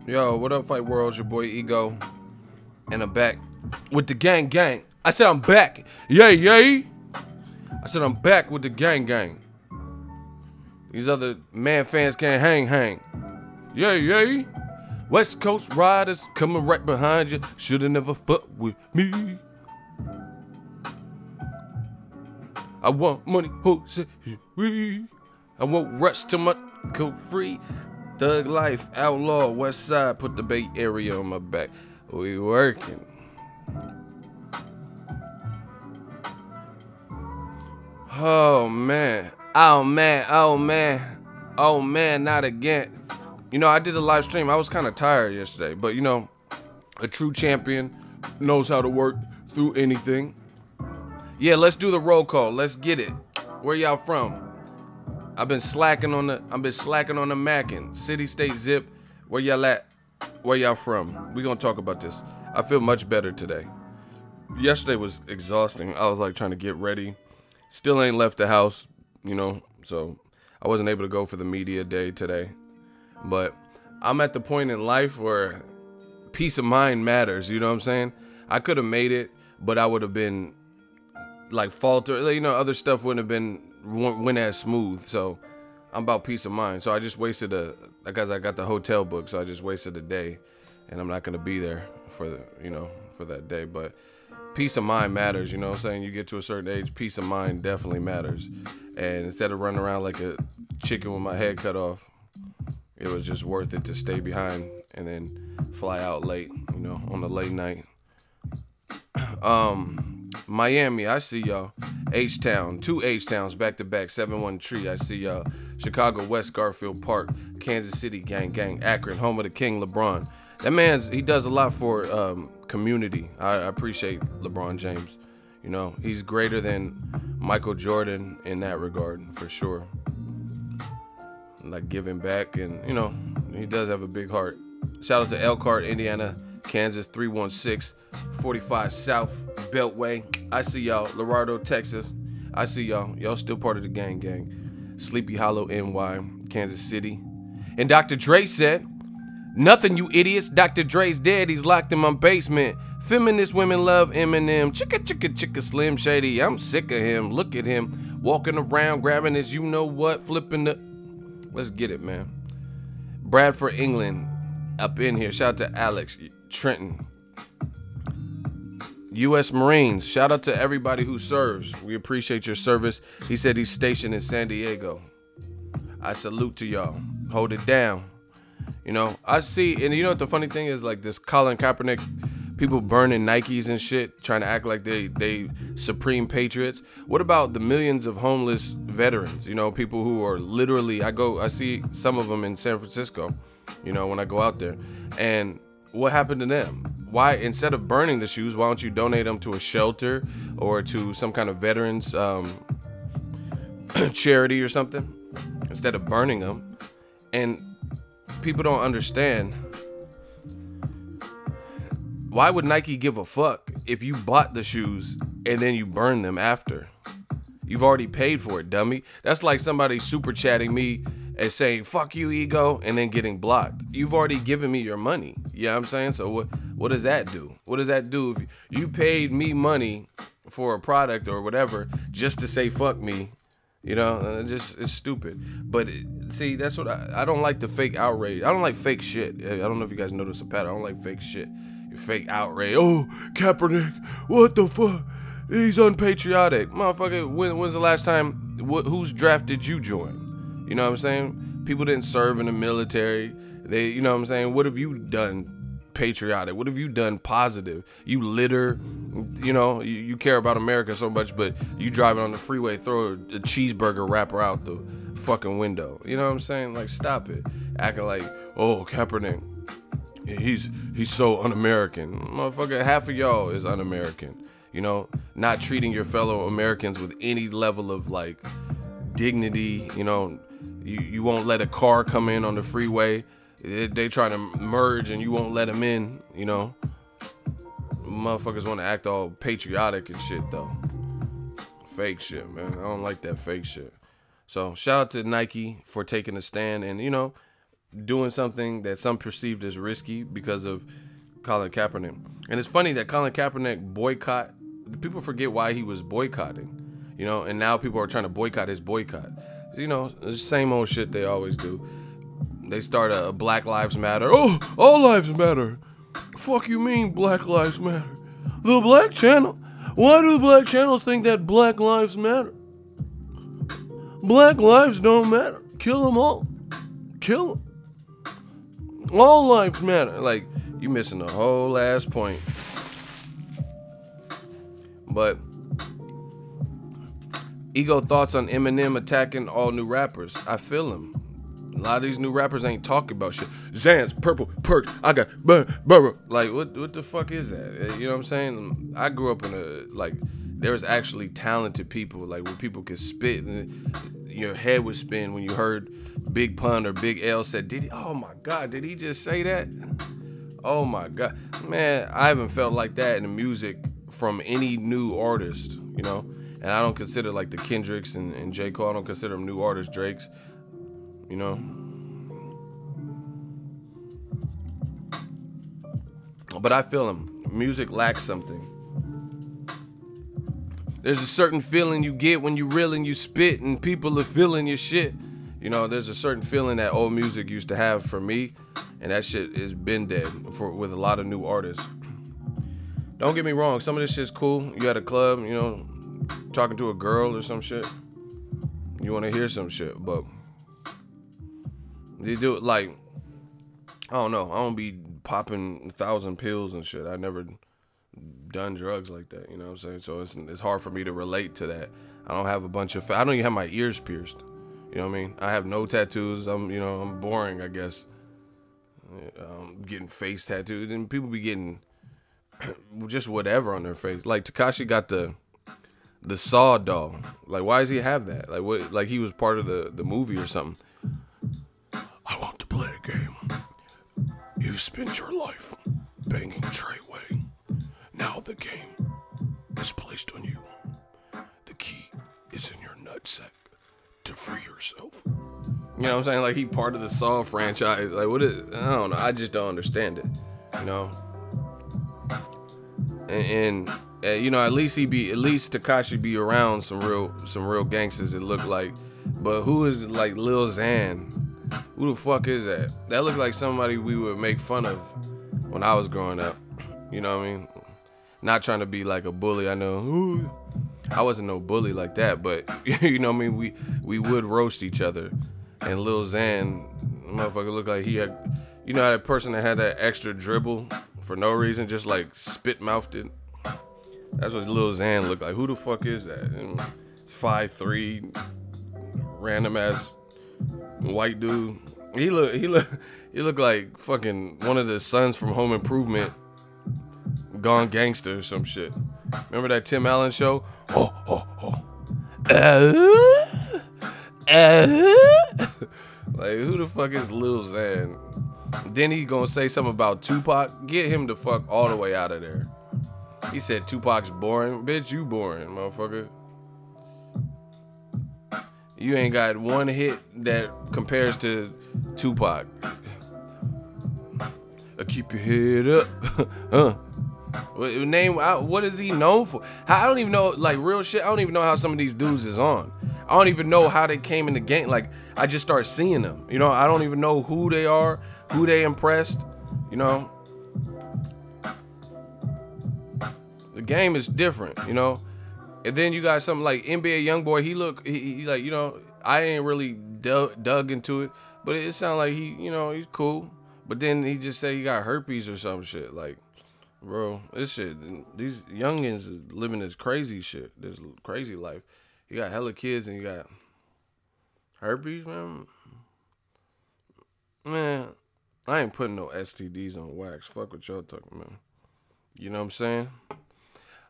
Yo, what up, Fight World? It's your boy Ego, and I'm back with the gang. I said I'm back. Yay. I said I'm back with the gang. These other man fans can't hang. Yay. West Coast riders coming right behind you. Shoulda never fucked with me. I want money, Jose. I want rest till my go free. Thug life, outlaw, west side, put the Bay Area on my back. We working. Oh man, not again. You know, I did a live stream. I was kind of tired yesterday, but you know, a true champion knows how to work through anything. Yeah, let's do the roll call. Let's get it. Where y'all from? I've been slacking on the mackin'. City, state, zip. Where y'all at? Where y'all from? We gonna talk about this. I feel much better today. Yesterday was exhausting. I was like trying to get ready. Still ain't left the house, you know, so I wasn't able to go for the media day today. But I'm at the point in life where peace of mind matters, you know what I'm saying? I could have made it, but I would have been like falter, you know, other stuff wouldn't as smooth. So I'm about peace of mind. So I just wasted because I got the hotel book, so I just wasted a day, and I'm not gonna be there for for that day. But peace of mind matters, you know what I'm saying? You get to a certain age, peace of mind definitely matters. And instead of running around like a chicken with my head cut off, it was just worth it to stay behind and then fly out late, you know, on the late night. Miami, I see y'all. H-Town, 2 H-Towns back-to-back, 7-1 tree, I see y'all. Chicago West, Garfield Park, Kansas City, gang, Akron, home of the King, LeBron. That he does a lot for community. I appreciate LeBron James. You know, he's greater than Michael Jordan in that regard, for sure. Like giving back, and, you know, he does have a big heart. Shout out to Elkhart, Indiana, Kansas, 316, 45 South, Beltway. I see y'all. Laredo, Texas. I see y'all. Y'all still part of the gang. Sleepy Hollow, NY, Kansas City. And Dr. Dre said, "Nothing, you idiots. Dr. Dre's dead. He's locked in my basement. Feminist women love Eminem. Chicka, Slim Shady. I'm sick of him. Look at him. Walking around, grabbing his you-know-what, flipping the..." Let's get it, man. Bradford, England, up in here. Shout out to Alex Trenton. U.S. Marines, shout out to everybody who serves. We appreciate your service. He said he's stationed in San Diego. I salute to y'all. Hold it down. You know, I see, and you know what the funny thing is, like this Colin Kaepernick, people burning Nikes and shit, trying to act like they supreme patriots. What about the millions of homeless veterans? You know, people who are literally, I see some of them in San Francisco, you know, when I go out there. And what happened to them? Why, instead of burning the shoes, why don't you donate them to a shelter or to some kind of veterans charity or something, instead of burning them? And people don't understand. Why would Nike give a fuck if you bought the shoes and then you burn them after? You've already paid for it, dummy. That's like somebody super chatting me and saying, "Fuck you, Ego," and then getting blocked. You've already given me your money. You know what I'm saying? So what does that do? What does that do if you paid me money for a product or whatever just to say fuck me? You know, it's stupid. But see, that's what I don't like, the fake outrage. I don't like fake shit. I don't know if you guys notice a pattern. I don't like fake shit. Fake outrage. Oh, Kaepernick, what the fuck? He's unpatriotic. Motherfucker, when's the last time, whose draft did you join? You know what I'm saying? People didn't serve in the military. You know what I'm saying? What have you done patriotic? What have you done positive? You litter, you know, you care about America so much, but you driving on the freeway, throw a cheeseburger wrapper out the fucking window. You know what I'm saying? Like, stop it. Acting like, oh, Kaepernick, he's so un-American. Motherfucker, half of y'all is un-American. You know, not treating your fellow Americans with any level of like dignity. You know, you won't let a car come in on the freeway. They try to merge and you won't let them in. You know, motherfuckers want to act all patriotic and shit though. Fake shit, man. I don't like that fake shit. So shout out to Nike for taking a stand, and you know, doing something that some perceived as risky because of Colin Kaepernick. And it's funny that Colin Kaepernick boycott. People forget why he was boycotting, you know, and now people are trying to boycott his boycott. You know, it's the same old shit they always do. They start a Black Lives Matter. Oh, all lives matter. Fuck you mean Black Lives Matter? The Black Channel. Why do Black channels think that Black Lives matter? Black lives don't matter. Kill them all. Kill them. All lives matter. Like, you missing the whole last point. But Ego thoughts on Eminem attacking all new rappers. I feel him. A lot of these new rappers ain't talking about shit. Xans, purple, perks, I got like what the fuck is that? You know what I'm saying? I grew up in there was actually talented people, like where people could spit and your head would spin when you heard Big Pun or Big L said, oh my God, did he just say that? Oh my God. Man, I haven't felt like that in the music from any new artist, you know? And I don't consider like the Kendricks and J. Cole, I don't consider them new artists, Drakes, you know? But I feel them. Music lacks something. There's a certain feeling you get when you reel and you spit and people are feeling your shit. You know, there's a certain feeling that old music used to have for me, and that shit has been dead with a lot of new artists. Don't get me wrong, some of this shit's cool. You at a club, you know, talking to a girl or some shit. You want to hear some shit, but they do it like, I don't know. I don't be popping 1,000 pills and shit. I never done drugs like that, you know what I'm saying? So it's hard for me to relate to that. I don't have a bunch of, I don't even have my ears pierced. You know what I mean? I have no tattoos. I'm boring, I guess. Getting face tattoos, and people be getting just whatever on their face. Like Tekashi got the Saw doll. Like, why does he have that? Like, what? Like he was part of the movie or something. I want to play a game. You've spent your life banging Treyway. Now the game is placed on you. The key is in your nutsack to free yourself. You know what I'm saying? Like, he part of the Saw franchise. Like, what is? I don't know. I just don't understand it. You know. And you know, at least Tekashi be around some real gangsters. It look like. But who is like Lil Xan? Who the fuck is that? That looked like somebody we would make fun of when I was growing up. You know what I mean? Not trying to be like a bully. I know. Ooh, I wasn't no bully like that, but you know what I mean? We would roast each other. And Lil Xan, motherfucker, looked like he had, you know, that person that had that extra dribble for no reason, just like spit mouthed it. That's what Lil Xan looked like. Who the fuck is that? 5'3", random ass white dude. He looked like fucking one of the sons from Home Improvement gone gangster or some shit. Remember that Tim Allen show? Like, who the fuck is Lil Xan? Then he gonna say something about Tupac. Get him the fuck all the way out of there. He said Tupac's boring. Bitch, you boring, motherfucker. You ain't got one hit that compares to Tupac. Keep your head up. What is he known for? I don't even know, like, real shit. I don't even know how some of these dudes is on. I don't even know how they came in the game. Like, I just start seeing them. You know, I don't even know who they are, who they impressed. You know, the game is different. You know, and then you got something like NBA YoungBoy. He like, you know, I ain't really dug into it, but it sounds like he's cool. But then he just said he got herpes or some shit. Like, bro, this shit, these youngins are living this crazy shit, this crazy life. You got hella kids and you got herpes, man. Man, I ain't putting no STDs on wax. Fuck what y'all talking about. You know what I'm saying?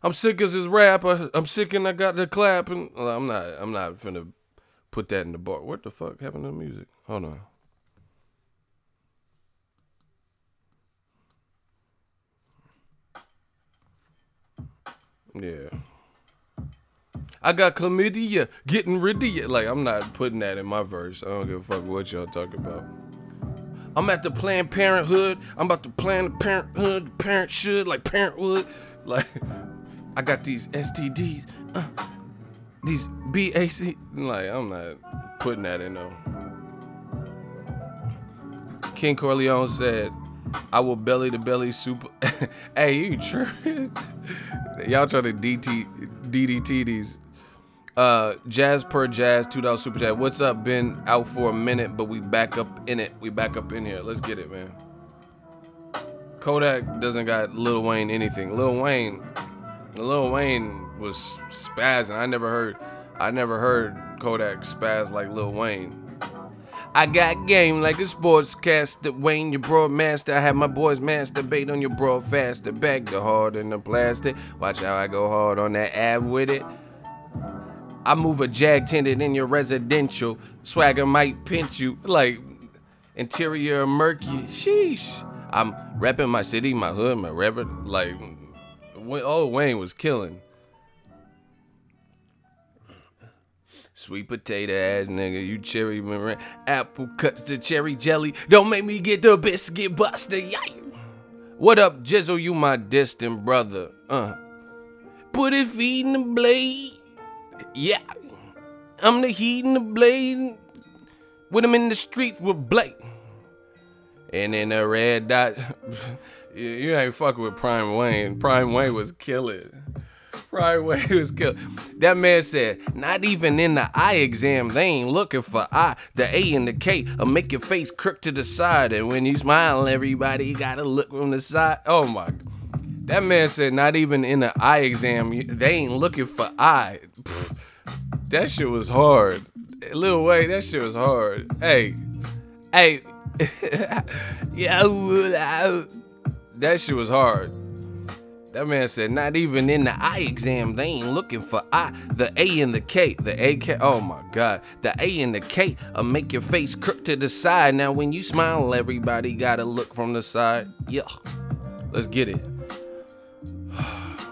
I'm sick as his rap. I'm sick and I got the clap. And I'm not finna put that in the bar. What the fuck happened to the music? Hold on. Yeah. I got chlamydia, getting rid of you. Like, I'm not putting that in my verse. I don't give a fuck what y'all talking about. I'm at the Planned Parenthood. I'm about to plan the Parenthood. The parent should, like Parenthood. Like, I got these STDs. These BAC. Like, I'm not putting that in though. King Corleone said, I will belly to belly super. Hey, you tripping? Y'all try to DDT these. Jazz per Jazz, $2 super chat. What's up? Been out for a minute, but we back up in it. We back up in here. Let's get it, man. Kodak doesn't got Lil Wayne anything. Lil Wayne was spazzing. I never heard Kodak spaz like Lil Wayne. I got game like a sportscaster. Wayne, your broadmaster. I have my boys masturbate on your broad faster. Back the hard in the plastic. Watch how I go hard on that ab with it. I move a jag tinted in your residential. Swagger might pinch you. Like, interior murky. Sheesh. I'm repping my city, my hood, my rapper. Like, old Wayne was killing. Sweet potato ass nigga, you cherry Moran. Apple cuts to cherry jelly. Don't make me get the biscuit buster. Yay. What up, Jizzle? You my distant brother. Put his feet in the blade. Yeah. I'm the heat in the blade. With him in the streets with Blake. And in the red dot. You ain't fucking with Prime Wayne. Prime Wayne was killing. Prime Wayne was killing. That man said, not even in the eye exam, they ain't looking for I. The A and the K will make your face crook to the side. And when you smile, everybody gotta look from the side. Oh my. That man said, not even in the eye exam, they ain't looking for I. Pfft, that shit was hard. Lil Wayne, that shit was hard. Hey. Yeah, that shit was hard. That man said, not even in the eye exam, they ain't looking for I. The A and the K, the AK, oh my God. The A and the K will make your face crook to the side. Now when you smile, everybody gotta look from the side. Yeah, let's get it.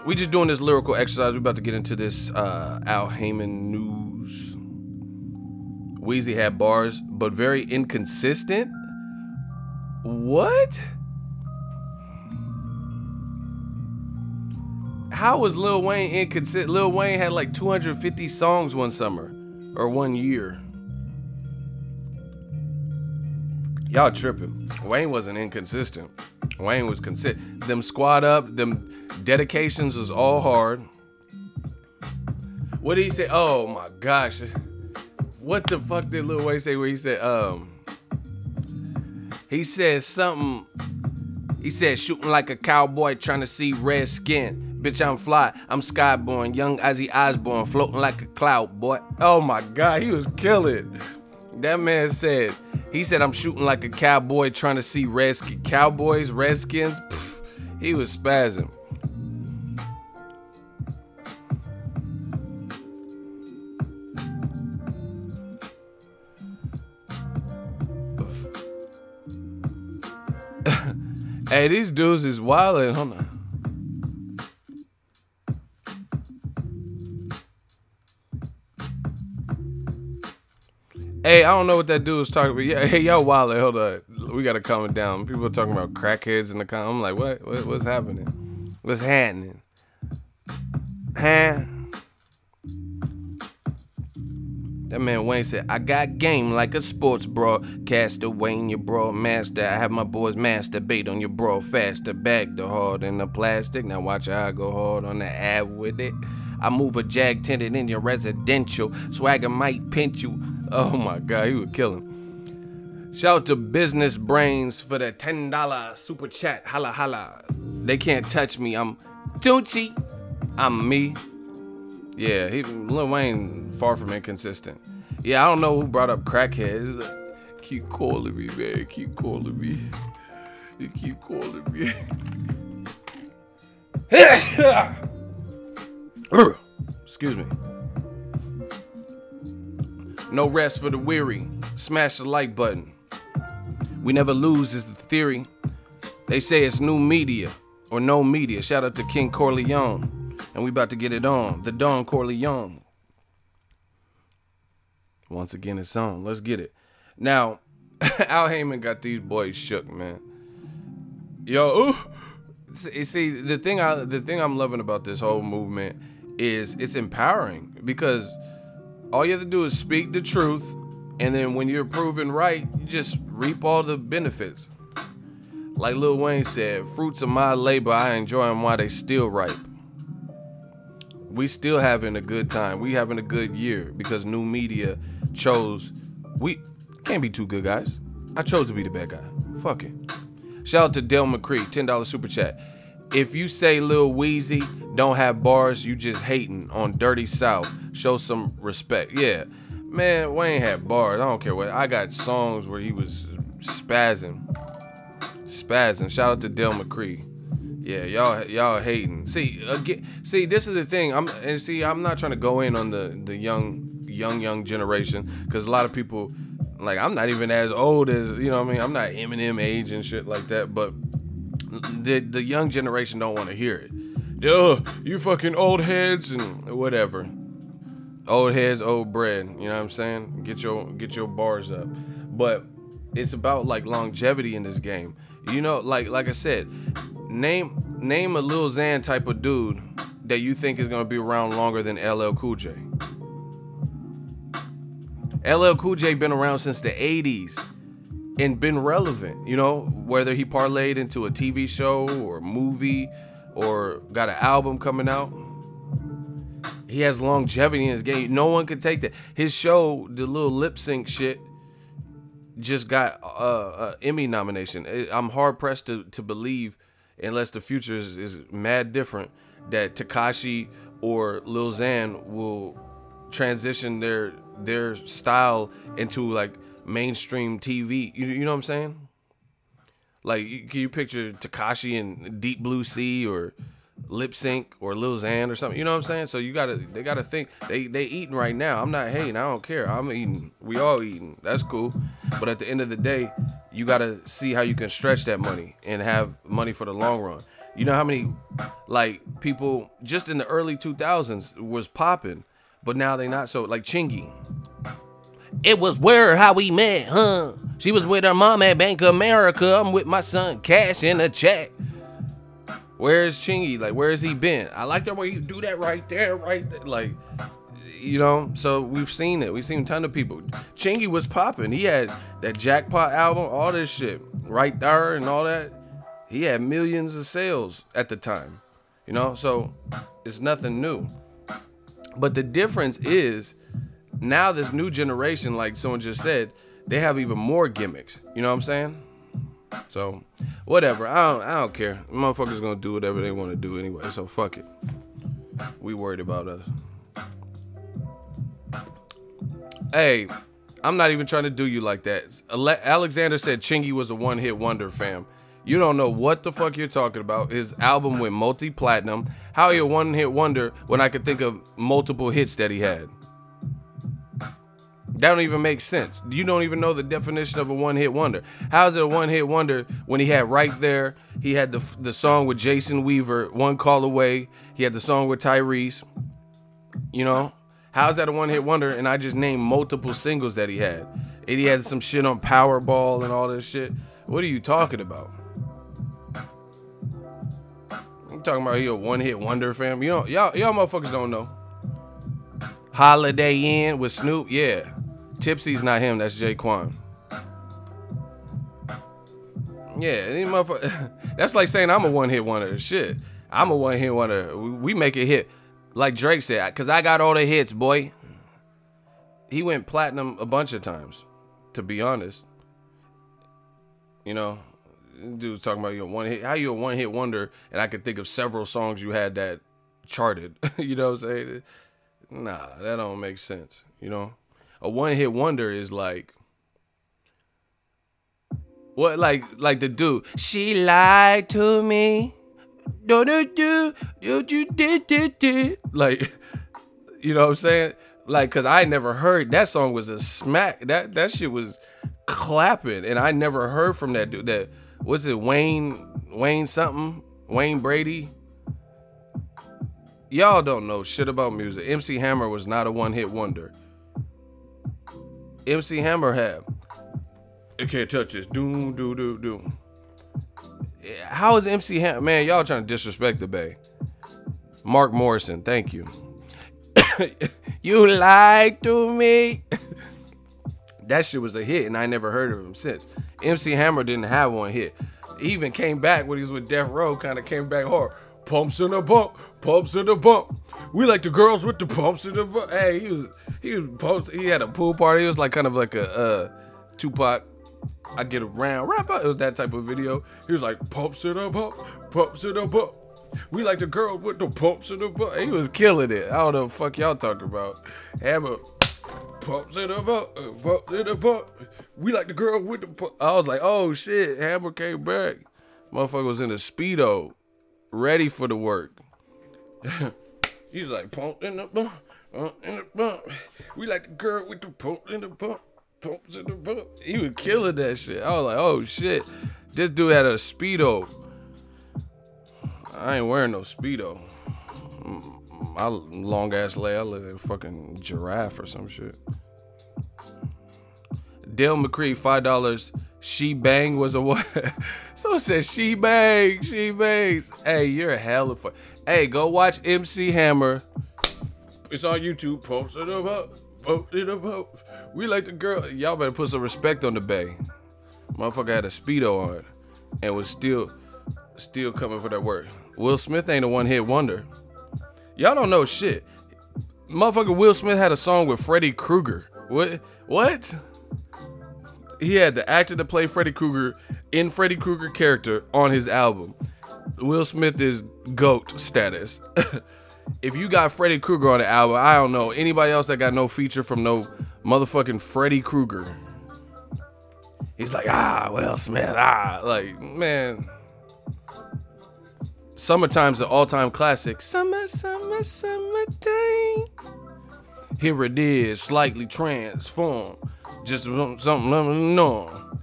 We just doing this lyrical exercise. We about to get into this Al Haymon news. Weezy had bars, but very inconsistent. What? How was Lil Wayne inconsistent? Lil Wayne had like 250 songs one summer or 1 year. Y'all tripping. Wayne wasn't inconsistent. Wayne was consistent. Them squad up, them dedications was all hard. What did he say? Oh my gosh. What the fuck did Lil Wayne say where he said something. He said shooting like a cowboy trying to see red skin. Bitch, I'm fly, I'm skyborn, young Ozzy Osbourne, floating like a cloud, boy. Oh my God, he was killing. That man said, he said I'm shooting like a cowboy trying to see cowboys, redskins. Pff, he was spazzing. Hey, these dudes is wildin'. Hold on. Hey, I don't know what that dude was talking about. Yeah, hey, y'all wildin'. Hold on. We gotta calm it down. People are talking about crackheads in the comments. I'm like, what's happening? What's happening? Huh? That man Wayne said, I got game like a sports broadcaster. Wayne, your broadmaster. I have my boys masturbate on your broad faster. Bag the hard in the plastic. Now watch how I go hard on the ab with it. I move a jag tinted in your residential. Swagger might pinch you. Oh my God, he would kill him. Shout out to Business Brains for the $10 super chat. Holla holla. They can't touch me. I'm Tunchi. I'm me. Yeah, Lil Wayne, far from inconsistent. Yeah, I don't know who brought up crackheads. Like, keep calling me, man. Keep calling me. You keep calling me. Excuse me. No rest for the weary. Smash the like button. We never lose is the theory. They say it's new media or no media. Shout out to King Corleone. And we about to get it on. The Don Corleone. Once again, it's on. Let's get it. Now, Al Haymon got these boys shook, man. Yo, ooh. See, the thing I'm loving about this whole movement is it's empowering, because all you have to do is speak the truth, and then when you're proven right, you just reap all the benefits. Like Lil Wayne said, fruits of my labor, I enjoy them while they still ripe. We still having a good time. We having a good year because new media chose. We can't be too good, guys. I chose to be the bad guy. Fuck it. Shout out to Del McCree, $10 super chat. If you say Lil Weezy don't have bars, you just hating on Dirty South. Show some respect. Yeah, man, Wayne had bars. I don't care what. I got songs where he was spazzing. Shout out to Del McCree. Yeah, y'all hating. See, this is the thing. I'm not trying to go in on the young generation, because a lot of people, like, I'm not even as old as, you know what I mean? I'm not Eminem age and shit like that, but the young generation don't want to hear it. Yo, you fucking old heads and whatever. Old heads, old bread. You know what I'm saying? Get your bars up. But it's about like longevity in this game. You know, like I said, name a Lil Xan type of dude that you think is gonna be around longer than LL Cool J. LL Cool J been around since the 80s and been relevant, you know, whether he parlayed into a TV show or a movie or got an album coming out. He has longevity in his game. No one could take that. His show, the little lip sync shit, just got a Emmy nomination. I'm hard pressed to believe, unless the future is mad different, that Tekashi or Lil Xan will transition their style into like mainstream TV. You know what I'm saying? Like, can you picture Tekashi in Deep Blue Sea or Lip Sync or Lil Xan or something? You know what I'm saying? So they gotta think. They eating right now. I'm not hating. I don't care. I'm eating. We all eating. That's cool. But at the end of the day, you gotta see how you can stretch that money and have money for the long run. You know how many like people just in the early 2000s was popping, but now they not. So like Chingy. It was weird how we met, huh? She was with her mom at Bank of America. I'm with my son Cash in a check. Where's Chingy? Like, where has he been? I like that way you do that right there. Like, you know, so we've seen it. We've seen a ton of people. Chingy was popping. He had that Jackpot album, all this shit right there and all that. He had millions of sales at the time, you know, so it's nothing new. But the difference is now this new generation, like someone just said, they have even more gimmicks. You know what I'm saying? So whatever. I don't care. Motherfuckers gonna do whatever they want to do anyway. So fuck it. We worried about us. Hey, I'm not even trying to do you like that. Alexander said Chingy was a one-hit wonder, fam. You don't know what the fuck you're talking about. His album went multi-platinum. How are you a one-hit wonder when I could think of multiple hits that he had? That don't even make sense. You don't even know the definition of a one-hit wonder. How is it a one-hit wonder when he had Right There? He had the song with Jason Weaver, One Call Away. He had the song with Tyrese. You know? How is that a one-hit wonder? And I just named multiple singles that he had. And he had some shit on Powerball and all this shit. What are you talking about? I'm talking about he a one-hit wonder, fam. You know, y'all motherfuckers don't know. Holiday Inn with Snoop, yeah. Tipsy's not him, that's Jaquan. Yeah, that's like saying I'm a one-hit wonder. Shit, I'm a one-hit wonder. We make a hit, like Drake said, because I got all the hits, boy. He went platinum a bunch of times, to be honest. You know, dude's talking about how you a one-hit wonder, and I could think of several songs you had that charted. You know what I'm saying? Nah, that don't make sense, you know? A one-hit wonder is like what, like the dude. She lied to me. Do. Like, you know what I'm saying? Like, cause I never heard that song was a smack. That shit was clapping, and I never heard from that dude. That was it, Wayne something, Wayne Brady. Y'all don't know shit about music. MC Hammer was not a one-hit wonder. MC Hammer had It can't touch this. Doom, do, do, do. How is MC Hammer? Man, y'all trying to disrespect the Bay. Mark Morrison, thank you. You lied to me. That shit was a hit, and I never heard of him since. MC Hammer didn't have one hit. He even came back when he was with Death Row, kind of came back hard. Pumps in the bump, pumps in the bump. We like the girls with the pumps in the bump. Hey, he had a pool party. It was like kind of like a Tupac. I get around, rap out. It was that type of video. He was like, pumps in the bump, pumps in the bump. We like the girls with the pumps in the bump. He was killing it. I don't know what the fuck y'all talking about. Hammer. Pumps in the bump, pumps in the bump. We like the girl with the pump. I was like, oh shit, Hammer came back. Motherfucker was in a Speedo, ready for the work. He's like, pump in the bump, in the bump. We like the girl with the pump in the bump, pumps in the bump. He was killing that shit. I was like, oh shit, this dude had a Speedo. I ain't wearing no Speedo. My long ass leg, I look like a fucking giraffe or some shit. Dale McCree, $5. She bang was a what? Someone said she bang, she bangs. Hey, you're a hell of fun. Hey, go watch MC Hammer. It's on YouTube. Pumps it up, pump it up. We like the girl. Y'all better put some respect on the Bay. Motherfucker had a Speedo on and was still coming for that work. Will Smith ain't a one-hit wonder. Y'all don't know shit. Motherfucker Will Smith had a song with Freddy Krueger. What? He had the actor to play Freddy Krueger in Freddy Krueger character on his album. Will Smith is GOAT status. If you got Freddy Krueger on the album, I don't know anybody else that got no feature from no motherfucking Freddy Krueger. He's like, Will Smith, like, man. Summertime's an all-time classic. Summer, summer, summertime. Here it is, slightly transformed. Just something no.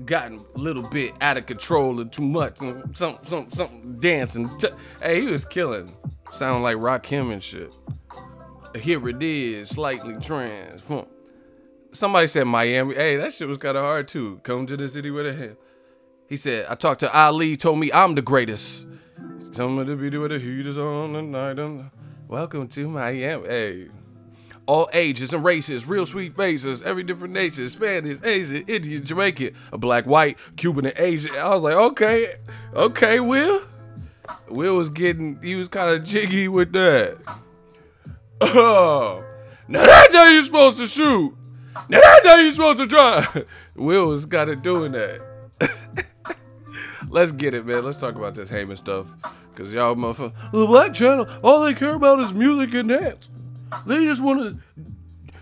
Gotten a little bit out of control or too much. Something dancing. Hey, he was killing. Sound like Rakim and shit. Here it is, slightly transformed. Somebody said Miami. Hey, that shit was kind of hard too. Come to the city with a hand. He said, I talked to Ali, told me I'm the greatest. Somebody to be with the heat is on tonight. Welcome to Miami. Hey. All ages and races, real sweet faces, every different nation, Spanish, Asian, Indian, Jamaican, a black, white, Cuban, and Asian. I was like, okay, Will. Will was he was kind of jiggy with that. Oh, now that's how you're supposed to shoot. Now that's how you're supposed to drive. Will was kind of doing that. Let's get it, man. Let's talk about this Haymon stuff. Because y'all motherfuckers, the Black Channel, all they care about is music and dance. They just want to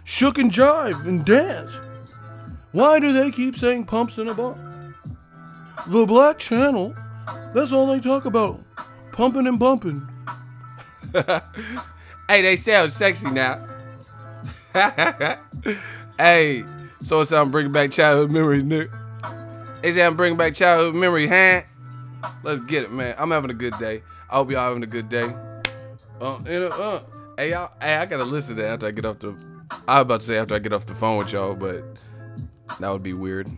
shook and jive and dance. Why do they keep saying pumps in a bump? The Black Channel, that's all they talk about. Pumping and bumping. Hey, they sound sexy now. Hey, so it's I'm bringing back childhood memories, Nick. They say I'm bringing back childhood memories, huh? Let's get it, man. I'm having a good day. I hope y'all having a good day. Hey, I gotta listen to that after I get off the. I was about to say after I get off the phone with y'all, but that would be weird.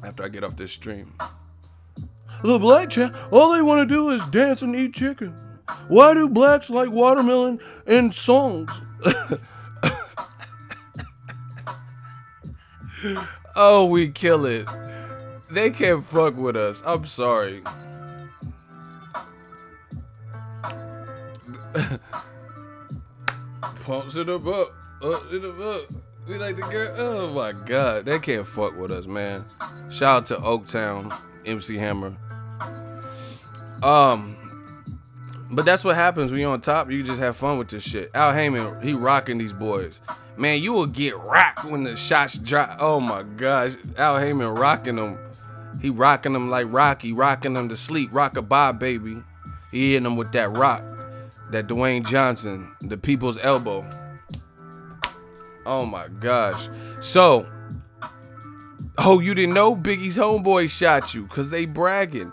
After I get off this stream. The Black Channel, all they want to do is dance and eat chicken. Why do blacks like watermelon and songs? Oh, we kill it. They can't fuck with us. I'm sorry. Pumps it up, up it up. We like the girl. Oh my God, they can't fuck with us, man. Shout out to Oaktown, MC Hammer. But that's what happens when you're on top. You just have fun with this shit. Al Haymon, he rocking these boys. Man, you will get rocked when the shots drop. Oh my gosh, Al Haymon rocking them. He rocking them like Rocky, rocking them to sleep. Rock-a-bye, baby. He hitting them with that rock. That Dwayne Johnson, the people's elbow. Oh my gosh. So, oh, you didn't know Biggie's homeboy shot you because they bragging.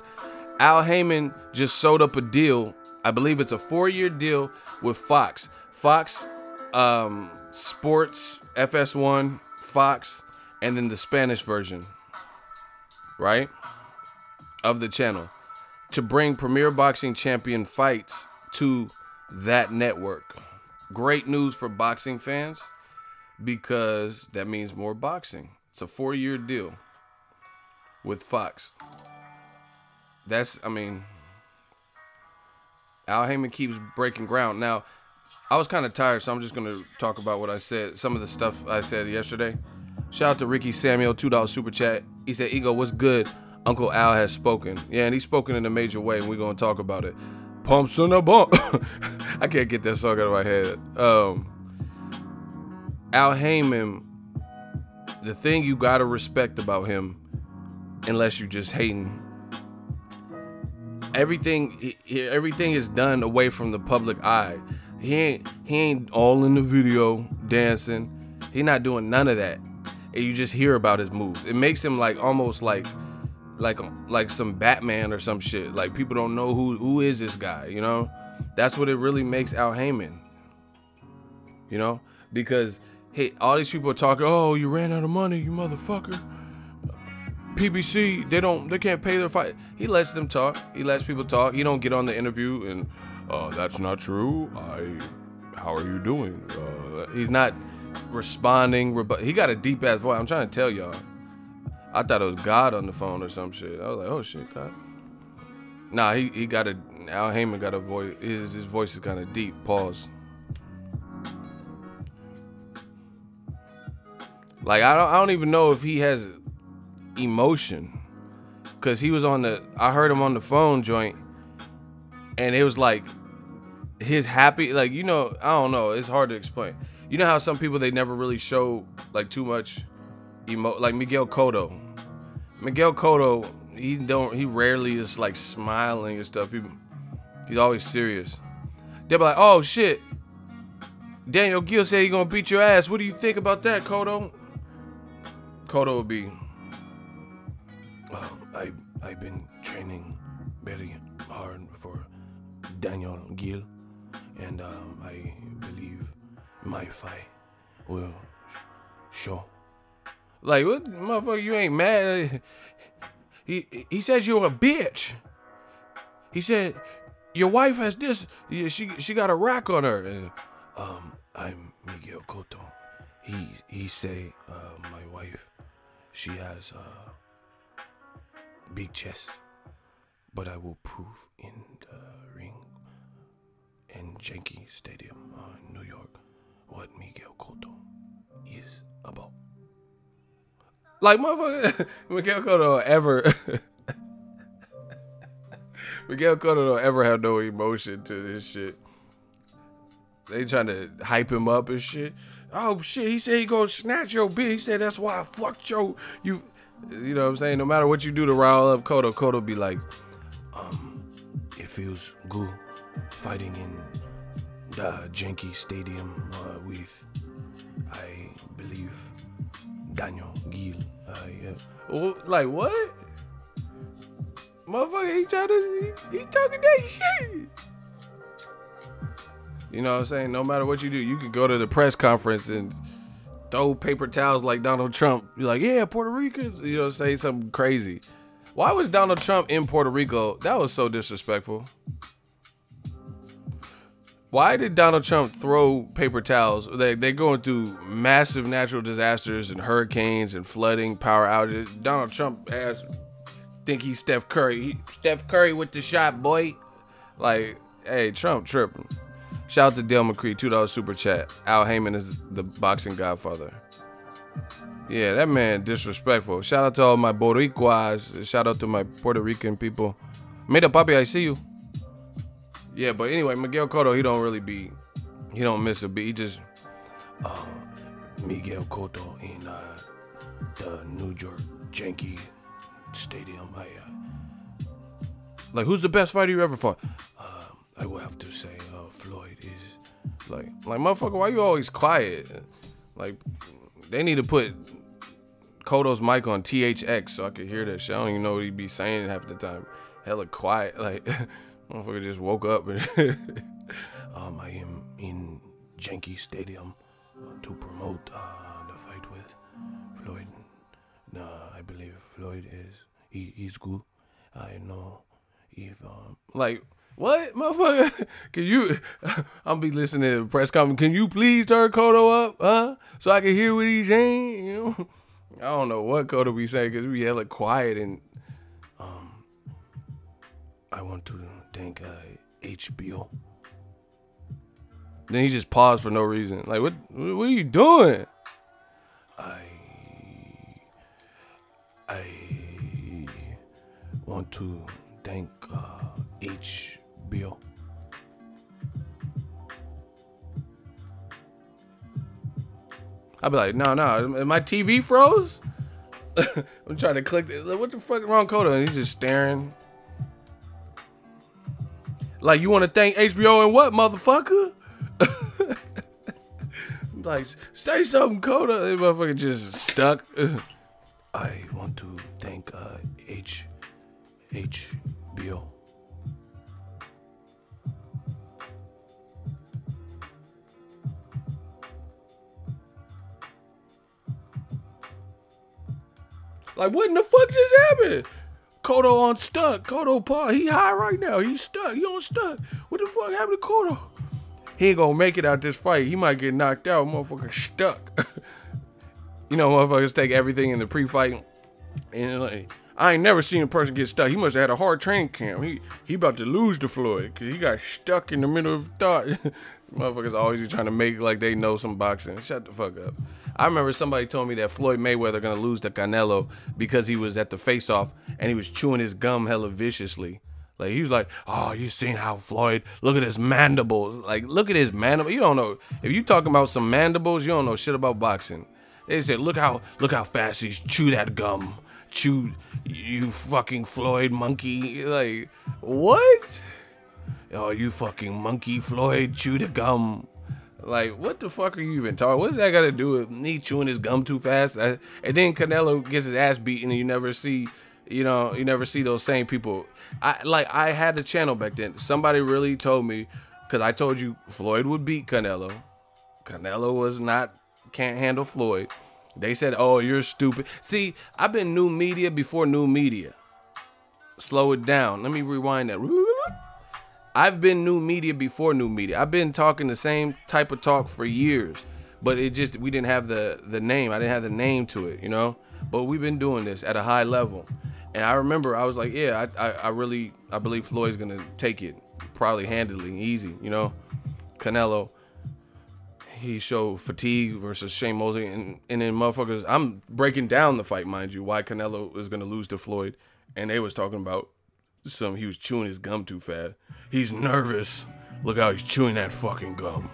Al Haymon just sold up a deal. I believe it's a 4-year deal with Fox. Fox Sports, FS1, Fox, and then the Spanish version, right, of the channel, to bring Premier Boxing Champion fights to that network. Great news for boxing fans, because that means more boxing. It's a 4-year deal with Fox. That's, I mean, Al Haymon keeps breaking ground. Now, I was kind of tired, so I'm just going to talk about what I said, some of the stuff I said yesterday. Shout out to Ricky Samuel, $2 super chat. He said, Ego, what's good? Uncle Al has spoken. Yeah, and he's spoken in a major way, and we're going to talk about it. Pumps in a bump. I can't get that song out of my head. Al Haymon, the thing you got to respect about him, unless you just hating, everything is done away from the public eye. He ain't all in the video dancing. He not doing none of that. And you just hear about his moves. It makes him like almost like some Batman or some shit. Like people don't know who is this guy, you know? That's what it really makes Al Haymon. You know? Because hey, all these people are talking, oh, you ran out of money, you motherfucker. PBC, they can't pay their fight. He lets them talk. He lets people talk. He don't get on the interview and that's not true. How are you doing? He's not responding. He got a deep ass voice. I'm trying to tell y'all. I thought it was God on the phone or some shit. I was like, oh shit, God. Nah, he got a, Al Haymon got a voice. His voice is kind of deep. Pause. Like I don't even know if he has emotion, cause he was I heard him on the phone joint, and it was like his happy, like, you know, I don't know, it's hard to explain. You know how some people, they never really show like too much like Miguel Cotto, he rarely is like smiling and stuff. He's always serious. They'll be like, oh shit, Daniel Gill said he gonna beat your ass. What do you think about that, Cotto? Cotto will be, I've been training very hard for Daniel Gill, and I believe my fight will show. Like, what, motherfucker, you ain't mad? He says you're a bitch. He said your wife has this. She got a rack on her. And, I'm Miguel Cotto. He say my wife, she has big chest, but I will prove in the ring in Yankee Stadium, New York, what Miguel Cotto is about. Like, motherfucker, Miguel Cotto don't ever have no emotion to this shit. They trying to hype him up and shit. Oh shit, he said he gonna snatch your bitch. He said that's why I fucked you. You know what I'm saying? No matter what you do to rile up Cotto be like, it feels good fighting in the Yankee Stadium with, I believe, Daniel Gill. Like what? Motherfucker, he talking that shit. You know what I'm saying? No matter what you do, you could go to the press conference and throw paper towels like Donald Trump. You're like, yeah, Puerto Ricans. You know, say something crazy. Why was Donald Trump in Puerto Rico? That was so disrespectful. Why did Donald Trump throw paper towels? They're going through massive natural disasters and hurricanes and flooding, power outages. Donald Trump ass think he's Steph Curry. Steph Curry with the shot, boy. Like, hey, Trump tripping. Shout out to Dale McCree, $2 super chat. Al Haymon is the boxing godfather. Yeah, that man disrespectful. Shout out to all my Boricuas. Shout out to my Puerto Rican people. Mira, papi, I see you. Yeah, but anyway, Miguel Cotto, he don't miss a beat. He just, Miguel Cotto in the New York Yankee Stadium. Like, who's the best fighter you ever fought? I would have to say Floyd is like motherfucker, why you always quiet? Like, they need to put Cotto's mic on THX so I could hear that shit. I don't even know what he'd be saying half the time. Hella quiet. Like, motherfucker just woke up and I am in Yankee Stadium to promote the fight with Floyd No, I believe Floyd is. He's good. I know. If like what, motherfucker? Can you? I'll be listening to the press conference. Can you please turn Kodo up, huh? So I can hear what he's saying. You know, I don't know what Kodo be saying because we hella quiet and I want to thank HBO. Then he just paused for no reason. Like what are you doing? I want to thank HBO. I'll be like, no, my TV froze? I'm trying to click it. What the fuck wrong, Kodo? And he's just staring. Like, you want to thank HBO and what, motherfucker? Like, say something, Kodo. That motherfucker just stuck. I want to thank HBO. Like, what in the fuck just happened? Kodo on stuck. Kodo paw. He high right now. He's stuck. He on stuck. What the fuck happened to Kodo? He ain't gonna make it out this fight. He might get knocked out. Motherfucker stuck. You know, motherfuckers take everything in the pre-fight. And like, I ain't never seen a person get stuck. He must have had a hard training camp. He about to lose to Floyd because he got stuck in the middle of thought. Motherfuckers always be trying to make like they know some boxing. Shut the fuck up. I remember somebody told me that Floyd Mayweather gonna lose to Canelo because he was at the face-off and he was chewing his gum hella viciously. Like, he was like, oh, you seen how Floyd, look at his mandibles. Like, look at his mandibles. You don't know. If you talking about some mandibles, you don't know shit about boxing. They said, look how fast he's chew that gum. Chew, you fucking Floyd monkey. Like, what? Oh, you fucking monkey, Floyd, chew the gum. Like, what the fuck are you even talking? What's that got to do with me chewing his gum too fast? And then Canelo gets his ass beaten and you never see, you know, you never see those same people. I had the channel back then. Somebody really told me, because I told you Floyd would beat Canelo. Canelo can't handle Floyd. They said, oh, you're stupid. See, I've been new media before new media. Slow it down. Let me rewind that. I've been new media before new media. I've been talking the same type of talk for years, but we didn't have the name. I didn't have the name to it, you know, but we've been doing this at a high level. And I remember I was like, yeah, I believe Floyd's going to take it probably handily, easy, you know. Canelo, he showed fatigue versus Shane Mosley. And then motherfuckers, I'm breaking down the fight, mind you, why Canelo is going to lose to Floyd. And they was talking about he was chewing his gum too fast. He's nervous. Look how he's chewing that fucking gum.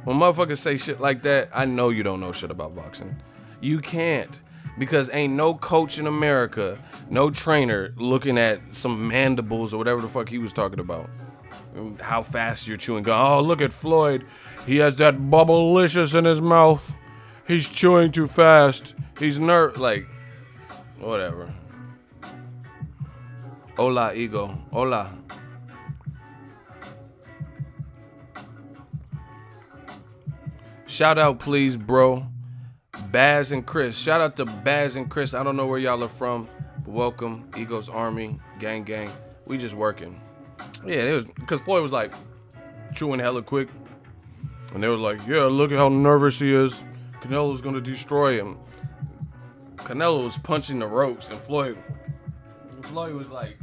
When motherfuckers say shit like that, I know you don't know shit about boxing. You can't. Because ain't no coach in America, no trainer looking at some mandibles or whatever the fuck he was talking about. How fast you're chewing gum. Oh, look at Floyd. He has that bubblicious in his mouth. He's chewing too fast. He's like, whatever. Hola, ego. Hola. Shout out, please, bro. Baz and Chris. Shout out to Baz and Chris. I don't know where y'all are from, but welcome. Ego's Army. Gang. We just working. Yeah, it was because Floyd was like chewing hella quick. And they was like, yeah, look at how nervous he is. Canelo's going to destroy him. Canelo was punching the ropes, and Floyd was like,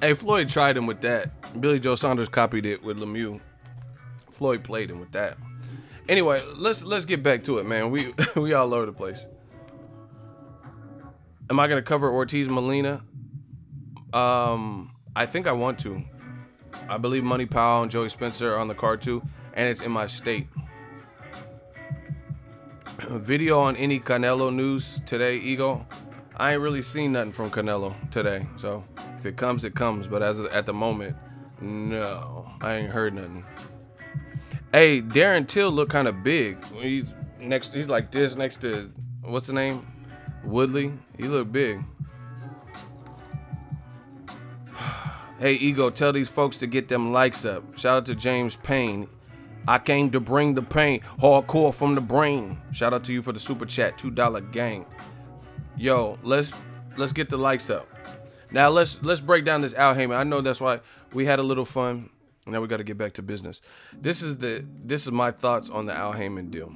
hey, Floyd tried him with that. Billy Joe Saunders copied it with Lemieux. Floyd played him with that. Anyway, let's get back to it, man. We all over the place. Am I gonna cover Ortiz Molina? I think I want to. I believe Money Powell and Joey Spencer are on the card too, and it's in my state. Video on any Canelo news today, Ego. I ain't really seen nothing from Canelo today, so if it comes, it comes. But at the moment, no, I ain't heard nothing. Hey, Darren Till look kind of big. He's like this next to, what's the name? Woodley. He look big. Hey, Ego, tell these folks to get them likes up. Shout out to James Payne. I came to bring the pain. Hardcore from the brain. Shout out to you for the super chat. $2 gang. Yo, let's get the likes up. Now let's break down this Al Haymon. I know that's why we had a little fun. Now we got to get back to business. This is my thoughts on the Al Haymon deal.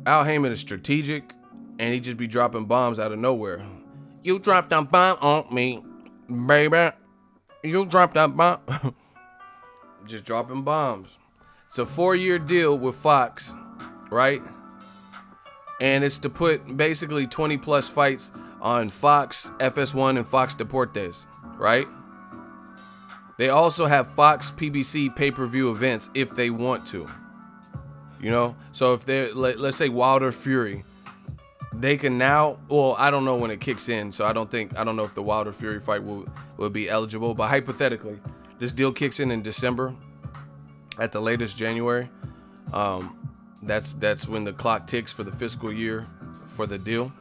Al Haymon is strategic, and he just be dropping bombs out of nowhere. You dropped a bomb on me, baby. You dropped a bomb. Just dropping bombs. It's a 4-year deal with Fox, right? And it's to put basically 20 plus fights on Fox, FS1, and Fox Deportes, right? They also have Fox PBC pay-per-view events if they want to. You know? So if they're, let's say Wilder Fury, they can now, well, I don't know when it kicks in, so I don't know if the Wilder Fury fight will be eligible, but hypothetically, this deal kicks in December, at the latest January. That's when the clock ticks for the fiscal year for the deal.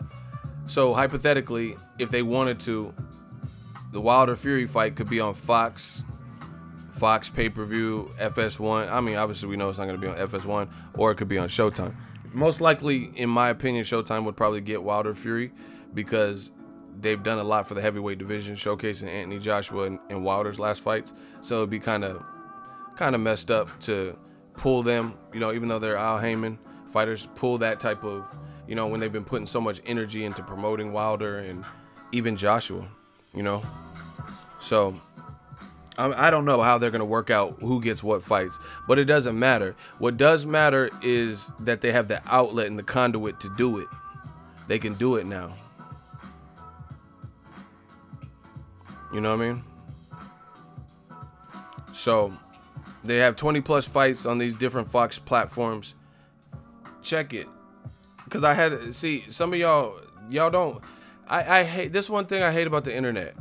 So hypothetically, if they wanted to, the Wilder Fury fight could be on Fox pay-per-view, FS1. I mean, obviously we know it's not going to be on FS1, or it could be on Showtime. Most likely, in my opinion, Showtime would probably get Wilder Fury because they've done a lot for the heavyweight division, showcasing Anthony Joshua and Wilder's last fights. So it'd be kind of messed up to pull them, you know, even though they're Al Haymon fighters, pull that type of, you know, when they've been putting so much energy into promoting Wilder and even Joshua, you know. So I don't know how they're going to work out who gets what fights, but it doesn't matter. What does matter is that they have the outlet and the conduit to do it. They can do it now. You know what I mean? So they have 20 plus fights on these different Fox platforms. Check it. Because I had, see, some of y'all don't, I hate, this one thing I hate about the internet.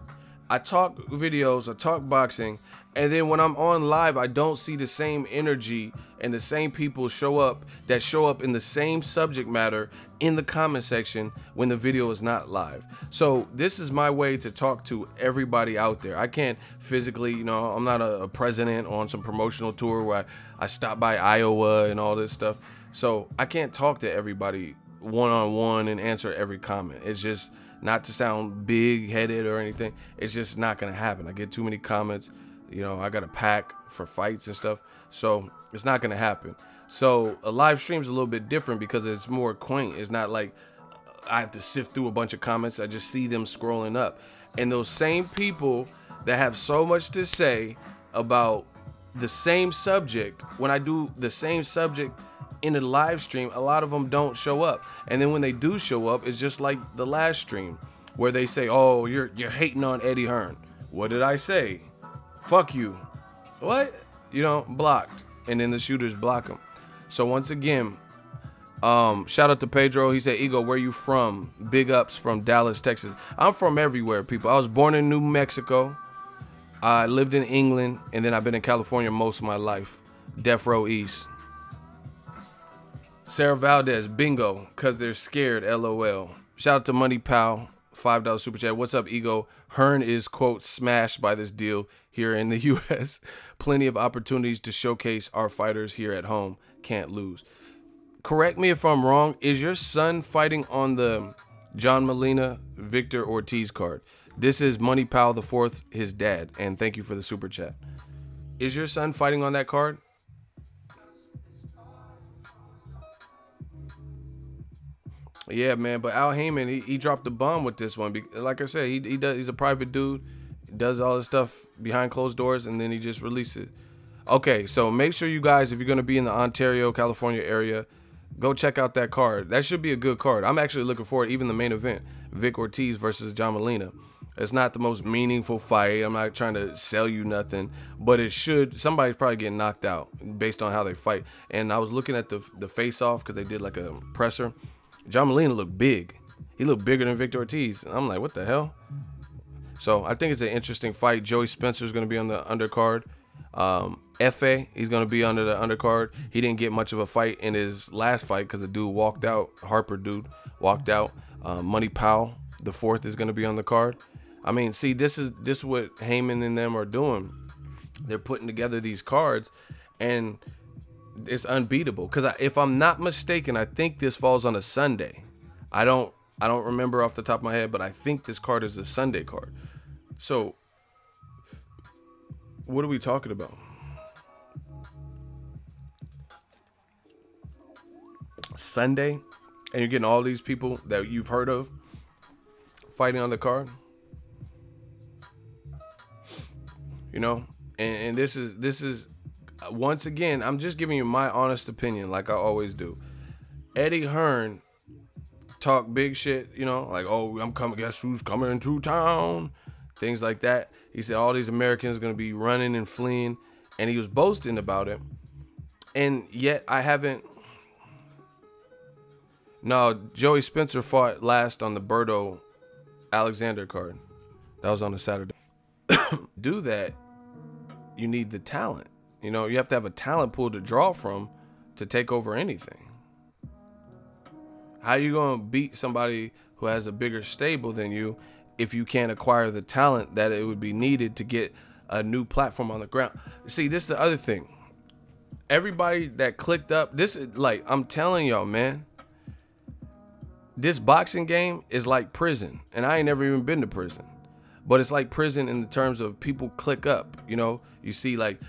I talk videos, I talk boxing, and then when I'm on live, I don't see the same energy and the same people show up in the same subject matter in the comment section when the video is not live. So this is my way to talk to everybody out there. I can't physically, you know, I'm not a president on some promotional tour where I stop by Iowa and all this stuff. So I can't talk to everybody one-on-one and answer every comment. It's just, not to sound big-headed or anything, it's just not gonna happen. I get too many comments, you know, I got a pack for fights and stuff, so it's not gonna happen. So a live stream's a little bit different because it's more quaint. It's not like I have to sift through a bunch of comments. I just see them scrolling up. And those same people that have so much to say about the same subject, when I do the same subject in a live stream, a lot of them don't show up. And then when they do show up, it's just like the last stream where they say, oh, you're hating on Eddie Hearn. What did I say? Fuck you. What? You know, blocked. And then the shooters block them. So once again, shout out to Pedro. He said, Ego, where you from? Big ups from Dallas, Texas. I'm from everywhere, people. I was born in New Mexico. I lived in England, and then I've been in California most of my life. Death Row East. Sarah Valdez, bingo, because they're scared, LOL. Shout out to Money Pal, $5 super chat. What's up, Ego? Hearn is, quote, smashed by this deal here in the U.S. Plenty of opportunities to showcase our fighters here at home. Can't lose. Correct me if I'm wrong. Is your son fighting on the John Molina, Victor Ortiz card? This is Money Pal the Fourth, his dad, and thank you for the super chat. Is your son fighting on that card? Yeah, man, but Al Haymon, he dropped the bomb with this one. Like I said, he's a private dude. He does all this stuff behind closed doors, and then he just released it. Okay, so make sure you guys, if you're going to be in the Ontario, California area, go check out that card. That should be a good card. I'm actually looking forward, even the main event, Vic Ortiz versus John Molina. It's not the most meaningful fight. I'm not trying to sell you nothing, but it should. Somebody's probably getting knocked out based on how they fight. And I was looking at the face-off because they did like a presser. John Molina looked big. He looked bigger than Victor Ortiz. And I'm like, what the hell? So I think it's an interesting fight. Joey Spencer's going to be on the undercard. F.A., he's going to be under the undercard. He didn't get much of a fight in his last fight because the dude walked out. Harper dude walked out. Money Powell, the fourth, is going to be on the card. I mean, see, this is what Haymon and them are doing. They're putting together these cards, and it's unbeatable. Because if I'm not mistaken, I think this falls on a Sunday. I I don't remember off the top of my head, but I think this card is a Sunday card. So, what are we talking about? Sunday, and you're getting all these people that you've heard of fighting on the card. You know, and this is once again, I'm just giving you my honest opinion, like I always do. Eddie Hearn talk big shit, you know, like, oh, I'm coming, guess who's coming into town, things like that. He said all these Americans are gonna be running and fleeing, and he was boasting about it. And yet I haven't. No, Joey Spencer fought last on the Berto Alexander card. That was on a Saturday. Do that, you need the talent. You know, you have to have a talent pool to draw from to take over anything. How are you going to beat somebody who has a bigger stable than you if you can't acquire the talent that it would be needed to get a new platform on the ground? See, this is the other thing. Everybody that clicked up, this is like, I'm telling y'all, man, this boxing game is like prison. And I ain't never even been to prison. But it's like prison in the terms of people click up. You know, you see like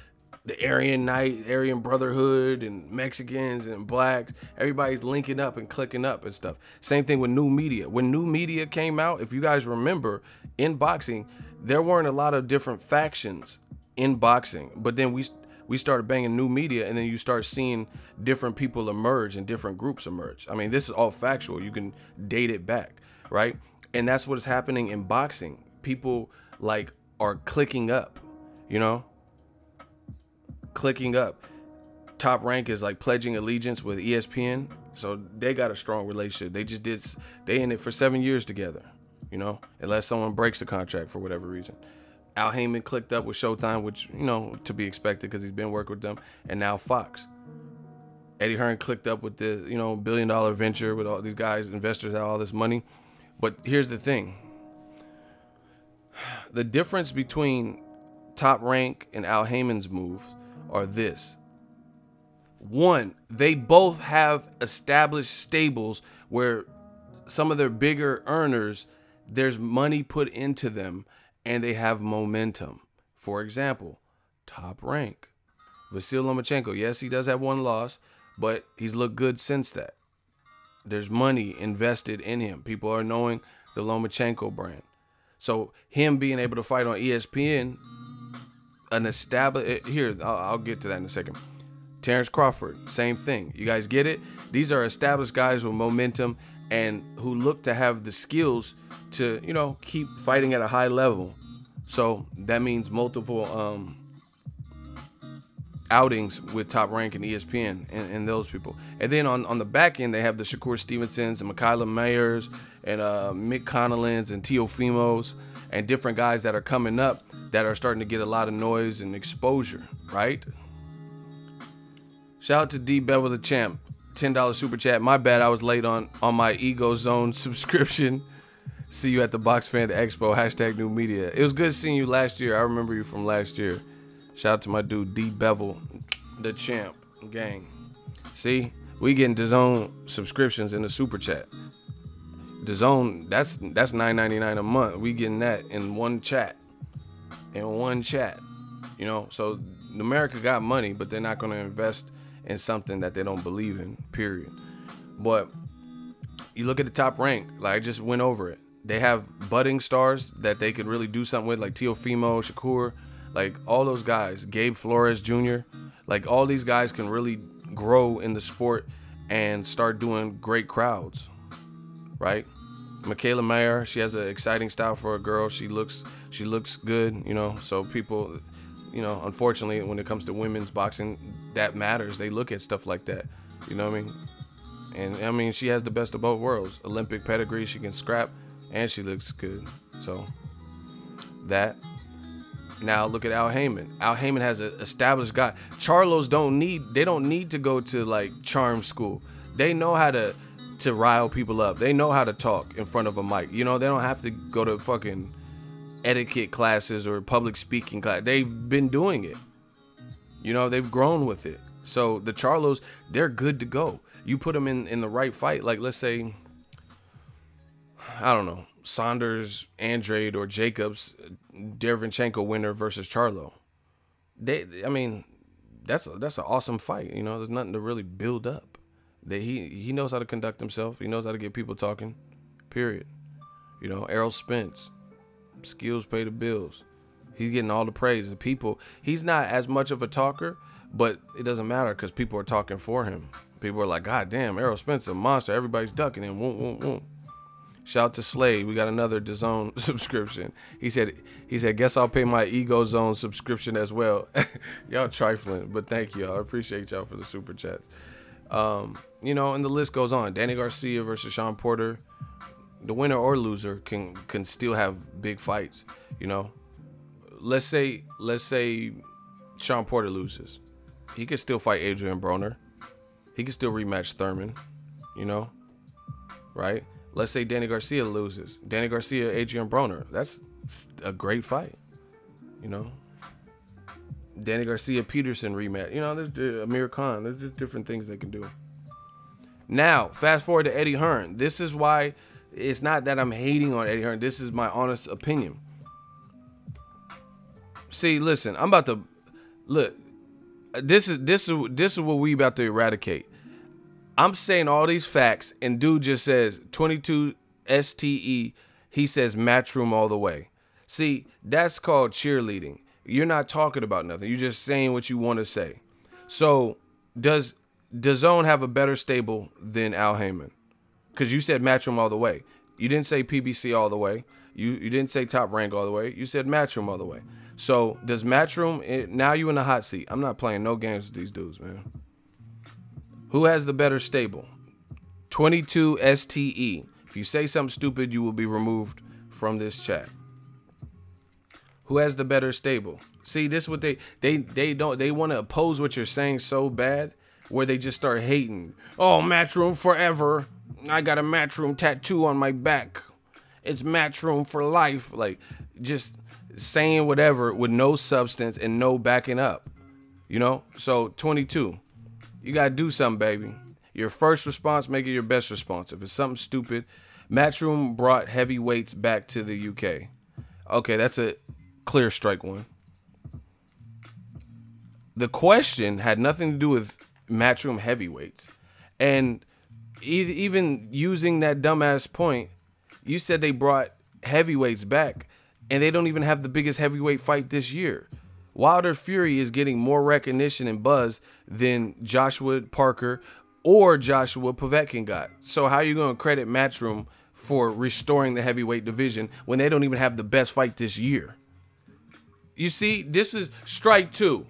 the Aryan Brotherhood and Mexicans and blacks. Everybody's linking up and clicking up and stuff. Same thing with new media. When new media came out, if you guys remember, in boxing, there weren't a lot of different factions in boxing. But then we started banging new media, and then you start seeing different people emerge and different groups emerge. I mean, this is all factual. You can date it back, right? And that's what is happening in boxing. People like are clicking up, you know, clicking up. Top Rank is like pledging allegiance with ESPN, so they got a strong relationship. They in it for 7 years together, you know, unless someone breaks the contract for whatever reason. Al Haymon clicked up with Showtime, which, you know, to be expected because he's been working with them, and now Fox. Eddie Hearn clicked up with the, you know, $1 billion venture with all these guys, investors have all this money. But here's the thing. The difference between Top Rank and Al Haymon's moves are this. One, they both have established stables where some of their bigger earners, there's money put into them and they have momentum. For example, Top Rank. Vasyl Lomachenko, yes, he does have one loss, but he's looked good since that. There's money invested in him. People are knowing the Lomachenko brand. So him being able to fight on ESPN, an established, here, I'll get to that in a second. Terrence Crawford, same thing. You guys get it? These are established guys with momentum and who look to have the skills to, you know, keep fighting at a high level. So that means multiple outings with Top Rank and ESPN and those people. And then on the back end, they have the Shakur Stevensons and Michaela Mayers and Mick Connellans and Teofimos and different guys that are coming up that are starting to get a lot of noise and exposure, right? Shout out to D Bevel the Champ, $10 super chat. My bad, I was late on my Ego Zone subscription. See you at the Box Fan Expo, #new media. It was good seeing you last year. I remember you from last year. Shout out to my dude D Bevel the Champ gang. See, we getting Dazn subscriptions in the super chat. Dazn, that's $9.99 a month. We getting that in one chat. You know, so America got money, but they're not going to invest in something that they don't believe in, period. But you look at the Top Rank, like I just went over it. They have budding stars that they could really do something with, like Teofimo, Shakur, like all those guys, Gabe Flores Jr., like all these guys can really grow in the sport and start doing great crowds, right? Michaela Mayer, she has an exciting style for a girl. She looks good, you know, so people, you know, unfortunately, when it comes to women's boxing, that matters. They look at stuff like that, you know what I mean? And I mean, she has the best of both worlds. Olympic pedigree, she can scrap, and she looks good. So that. Now look at Al Haymon. Al Haymon has an established guy. Charlos don't need to go to like charm school. They know how to rile people up. They know how to talk in front of a mic. You know, they don't have to go to fucking etiquette classes or public speaking class. They've been doing it. You know, they've grown with it. So the Charlos, they're good to go. You put them in the right fight. Like, let's say I don't know, Saunders, Andrade, or Jacobs, Derevyanchenko winner versus Charlo. I mean, that's an awesome fight. You know, there's nothing to really build up. He knows how to conduct himself. He knows how to get people talking. Period. You know, Errol Spence, skills pay the bills. He's getting all the praise. The people. He's not as much of a talker, but it doesn't matter because people are talking for him. People are like, God damn, Errol Spence a monster. Everybody's ducking him. Whoom, whoom, whoom. Shout out to Slade. We got another Dazn subscription. He said, guess I'll pay my Ego Zone subscription as well. Y'all trifling, but thank y'all. I appreciate y'all for the super chats. You know, and the list goes on. Danny Garcia versus Sean Porter. The winner or loser can still have big fights. You know, let's say Sean Porter loses. He could still fight Adrian Broner. He could still rematch Thurman. You know, right? Let's say Danny Garcia loses. Danny Garcia, Adrian Broner. That's a great fight. You know, Danny Garcia, Peterson rematch. You know, there's Amir Khan. There's just different things they can do. Now, fast forward to Eddie Hearn. This is why it's not that I'm hating on Eddie Hearn. This is my honest opinion. See, listen, I'm about to look. This is what we about to eradicate. I'm saying all these facts, and dude just says 22 STE. He says Matchroom all the way. See, that's called cheerleading. You're not talking about nothing. You're just saying what you want to say. So, does Dazn have a better stable than Al Haymon? Because you said Matchroom all the way. You didn't say PBC all the way. You didn't say Top Rank all the way. You said Matchroom all the way. So, does Matchroom, now you in the hot seat. I'm not playing no games with these dudes, man. Who has the better stable? 22 STE. If you say something stupid, you will be removed from this chat. Who has the better stable? See, this is what they want to oppose what you're saying so bad, where they just start hating. Oh, Matchroom forever. I got a Matchroom tattoo on my back. It's Matchroom for life. Like, just saying whatever with no substance and no backing up. You know? So 22. You got to do something, baby. Your first response, make it your best response. If it's something stupid, Matchroom brought heavyweights back to the UK. Okay, that's a clear strike one. The question had nothing to do with Matchroom heavyweights. And even using that dumbass point, you said they brought heavyweights back, and they don't even have the biggest heavyweight fight this year. Wilder Fury is getting more recognition and buzz than Joshua Parker or Joshua Povetkin got. So how are you going to credit Matchroom for restoring the heavyweight division when they don't even have the best fight this year? You see, this is strike two.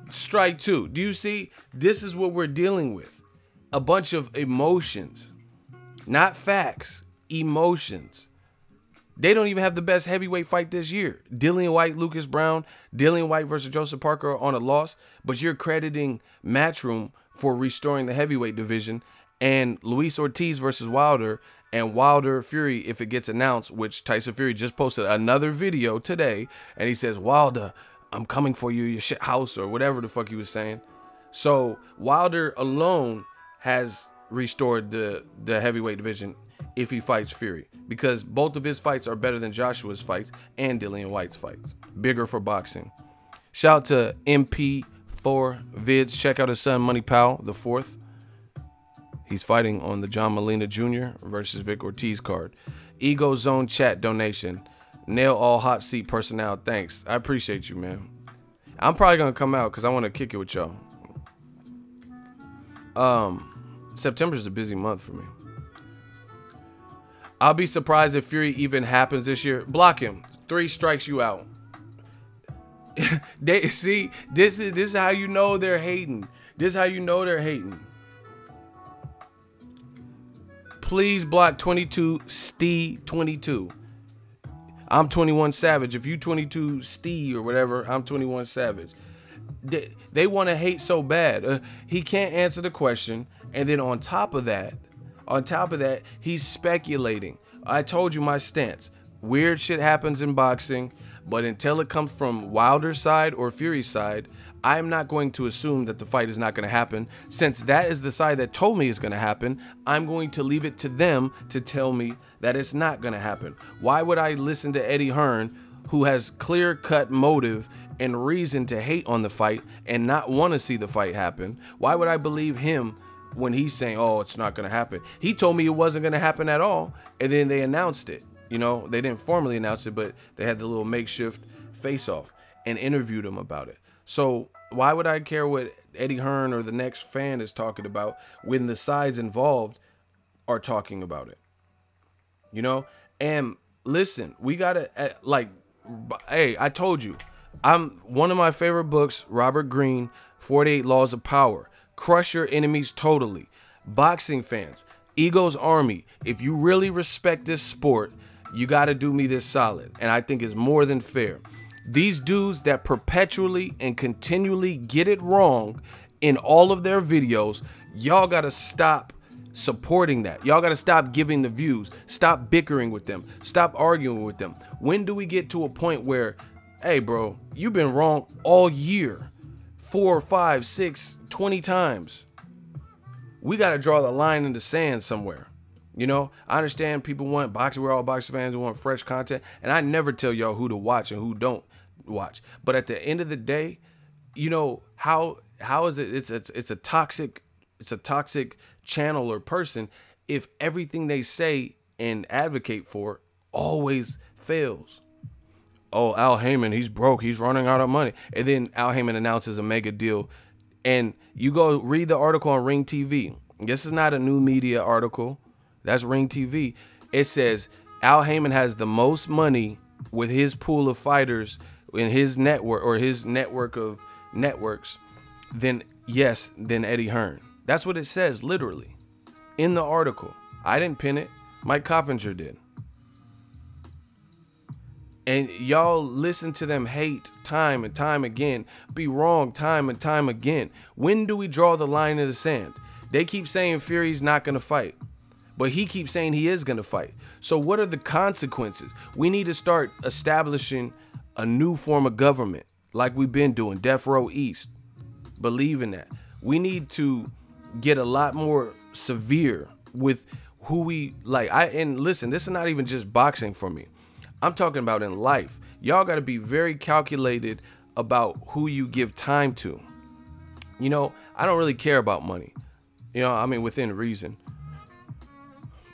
Strike two. Do you see? This is what we're dealing with. A bunch of emotions. Not facts. Emotions. They don't even have the best heavyweight fight this year. Dillian White, Lucas Brown, Dillian White versus Joseph Parker on a loss, but you're crediting Matchroom for restoring the heavyweight division, and Luis Ortiz versus Wilder, and Wilder Fury, if it gets announced, which Tyson Fury just posted another video today, and he says, Wilder, I'm coming for you, your shit house, or whatever the fuck he was saying. So Wilder alone has restored the heavyweight division if he fights Fury, because both of his fights are better than Joshua's fights and Dillian White's fights. Bigger for boxing. Shout out to MP4 Vids. Check out his son Money Powell the 4th. He's fighting on the John Molina Jr. versus Vic Ortiz card. Ego Zone chat donation. Nail all hot seat personnel. Thanks. I appreciate you, man. I'm probably gonna come out because I want to kick it with y'all. September's a busy month for me. I'll be surprised if Fury even happens this year. Block him. 3 strikes you out. They see, this is how you know they're hating. This is how you know they're hating. Please block 22 Stee 22. I'm 21 Savage. If you 22 Stee or whatever, I'm 21 Savage. They want to hate so bad. He can't answer the question, and then on top of that, he's speculating. I told you my stance. Weird shit happens in boxing, but until it comes from Wilder's side or Fury's side, I'm not going to assume that the fight is not going to happen. Since that is the side that told me it's going to happen, I'm going to leave it to them to tell me that it's not going to happen. Why would I listen to Eddie Hearn, who has clear-cut motive and reason to hate on the fight and not want to see the fight happen? Why would I believe him when he's saying, oh, it's not going to happen? He told me it wasn't going to happen at all, and then they announced it. You know, they didn't formally announce it, but they had the little makeshift face-off and interviewed him about it. So why would I care what Eddie Hearn or the next fan is talking about when the sides involved are talking about it? You know? And listen, we gotta, like, hey, I told you, one of my favorite books, Robert Greene, 48 Laws of Power. Crush your enemies totally. Boxing fans, Ego's Army, if you really respect this sport, you got to do me this solid, and I think it's more than fair. These dudes that perpetually and continually get it wrong in all of their videos, y'all got to stop supporting that. Y'all got to stop giving the views. Stop bickering with them. Stop arguing with them. When do we get to a point where, hey, bro, you've been wrong all year, 4, 5, 6, 20 times. We got to draw the line in the sand somewhere. You know, I understand people want boxing. We're all boxing fans who want fresh content. And I never tell y'all who to watch and who don't watch. But at the end of the day, you know, how is it? It's a toxic channel or person if everything they say and advocate for always fails. Oh, Al Haymon, he's broke. He's running out of money. And then Al Haymon announces a mega deal. And you go read the article on Ring TV. This is not a new media article. That's Ring TV. It says Al Haymon has the most money with his pool of fighters in his network or his network of networks than Eddie Hearn. That's what it says literally in the article. I didn't pin it. Mike Coppinger did. And y'all listen to them hate time and time again, be wrong time and time again. When do we draw the line in the sand? They keep saying Fury's not going to fight, but he keeps saying he is going to fight. So what are the consequences? We need to start establishing a new form of government like we've been doing, Death Row East. Believe in that. We need to get a lot more severe with who we like. And listen, this is not even just boxing for me. I'm talking about in life. Y'all got to be very calculated about who you give time to. You know, I don't really care about money. You know, I mean, within reason.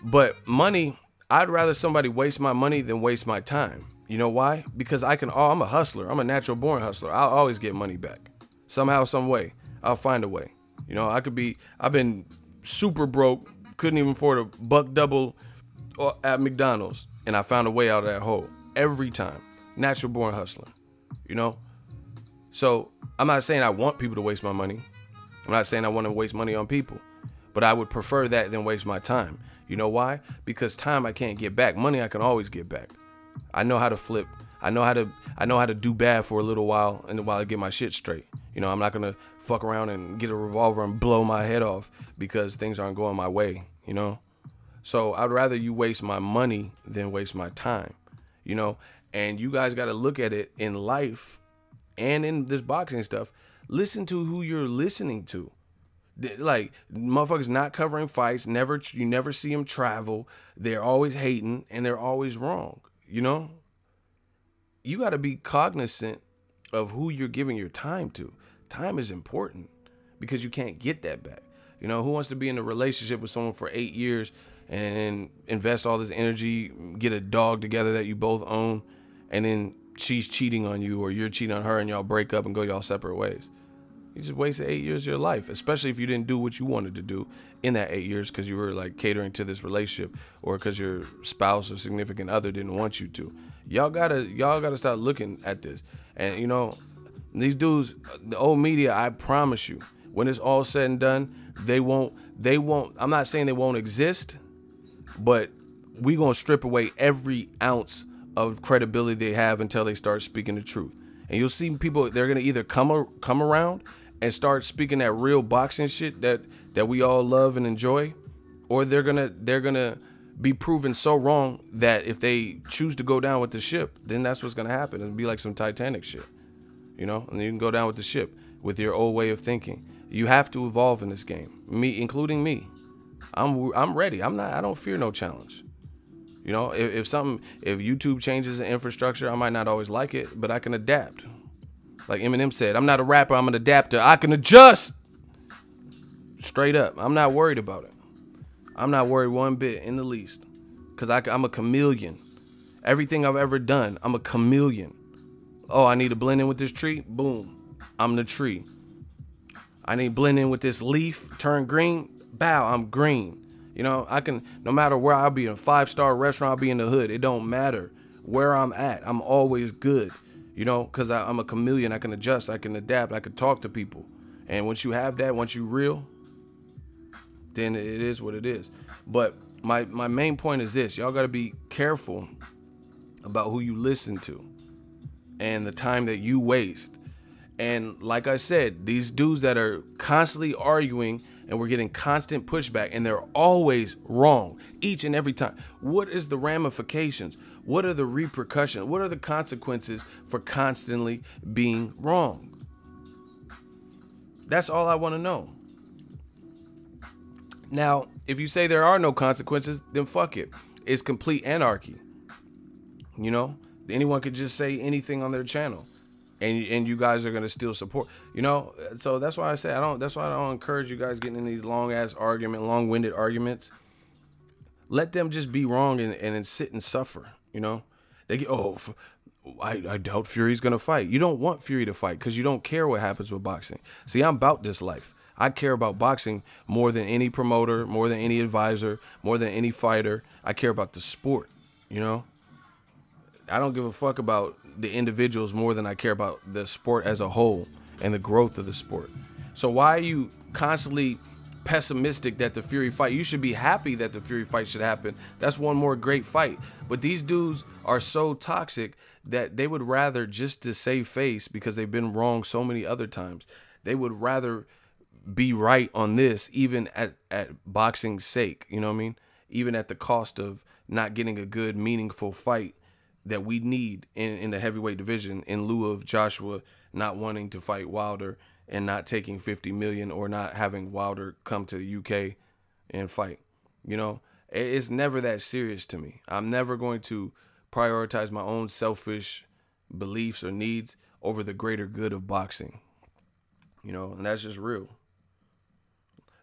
But money, I'd rather somebody waste my money than waste my time. You know why? Because I'm a hustler. I'm a natural born hustler. I'll always get money back. Somehow, some way. I'll find a way. You know, I've been super broke, couldn't even afford a buck double at McDonald's. And I found a way out of that hole every time. Natural born hustler, you know? So I'm not saying I want people to waste my money. I'm not saying I want to waste money on people, but I would prefer that than waste my time. You know why? Because time I can't get back. Money I can always get back. I know how to flip. I know how to do bad for a little while and while I get my shit straight. You know, I'm not going to fuck around and get a revolver and blow my head off because things aren't going my way, you know? So I'd rather you waste my money than waste my time, you know? And you guys got to look at it in life and in this boxing stuff. Listen to who you're listening to. Like, motherfuckers not covering fights. You never see them travel. They're always hating and they're always wrong, you know? You got to be cognizant of who you're giving your time to. Time is important because you can't get that back. You know, who wants to be in a relationship with someone for 8 years and invest all this energy, get a dog together that you both own, and then she's cheating on you or you're cheating on her and y'all break up and go y'all separate ways? You just wasted 8 years of your life, especially if you didn't do what you wanted to do in that 8 years because you were like catering to this relationship or because your spouse or significant other didn't want you to. Y'all gotta start looking at this. And you know, these dudes, the old media, I promise you, when it's all said and done, they won't, I'm not saying they won't exist, but we gonna strip away every ounce of credibility they have until they start speaking the truth. And you'll see people, they're gonna either come around and start speaking that real boxing shit that we all love and enjoy, or they're gonna be proven so wrong that if they choose to go down with the ship, then that's what's gonna happen. It'll be like some Titanic shit, you know, and you can go down with the ship. with your old way of thinking. You have to evolve in this game. Me, including me. I'm ready. I don't fear no challenge. You know, if YouTube changes the infrastructure, I might not always like it, but I can adapt. Like Eminem said, I'm not a rapper, I'm an adapter. I can adjust. Straight up. I'm not worried about it. I'm not worried one bit in the least. Because I'm a chameleon. Everything I've ever done, I'm a chameleon. Oh, I need to blend in with this tree? Boom. I'm the tree. I need to blend in with this leaf, turn green. Bow, I'm green. You know, I can, no matter where I'll be, in a 5-star restaurant, I'll be in the hood. It don't matter where I'm at. I'm always good, you know, because I'm a chameleon. I can adjust. I can adapt. I can talk to people. And once you have that, once you real, then it is what it is. But my main point is this. Y'all got to be careful about who you listen to and the time that you waste. And like I said, these dudes that are constantly arguing and we're getting constant pushback and they're always wrong each and every time. What is the ramifications? What are the repercussions? What are the consequences for constantly being wrong? That's all I want to know. Now, if you say there are no consequences, then fuck it. It's complete anarchy. You know, anyone could just say anything on their channel. And you guys are gonna still support, you know. So that's why I say that's why I don't encourage you guys getting in these long-winded arguments. Let them just be wrong and sit and suffer. You know, they get I doubt Fury's gonna fight. You don't want Fury to fight because you don't care what happens with boxing. See, I'm about this life. I care about boxing more than any promoter, more than any advisor, more than any fighter. I care about the sport. You know. I don't give a fuck about the individuals more than I care about the sport as a whole and the growth of the sport. So why are you constantly pessimistic that the Fury fight? You should be happy that the Fury fight should happen. That's one more great fight. But these dudes are so toxic that they would rather, just to save face because they've been wrong so many other times, they would rather be right on this, even at boxing's sake. You know what I mean? Even at the cost of not getting a good, meaningful fight that we need in the heavyweight division, in lieu of Joshua not wanting to fight Wilder and not taking 50 million or not having Wilder come to the UK and fight. You know, it's never that serious to me. I'm never going to prioritize my own selfish beliefs or needs over the greater good of boxing. You know, and that's just real.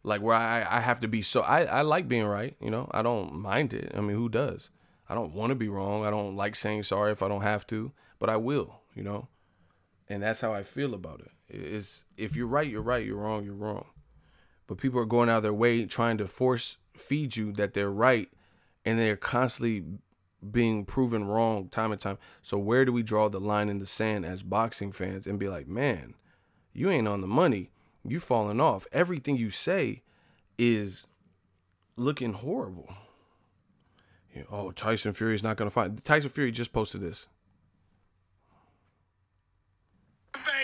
Like where I have to be so, I like being right. You know, I don't mind it. I mean, who does? I don't want to be wrong. I don't like saying sorry if I don't have to, but I will, you know? And that's how I feel about it. If you're right, you're right. You're wrong, you're wrong. But people are going out of their way trying to force feed you that they're right, and they're constantly being proven wrong time and time. So where do we draw the line in the sand as boxing fans and be like, man, you ain't on the money. You falling off. Everything you say is looking horrible. Oh, Tyson Fury's not going to fight. Tyson Fury just posted this. Traded.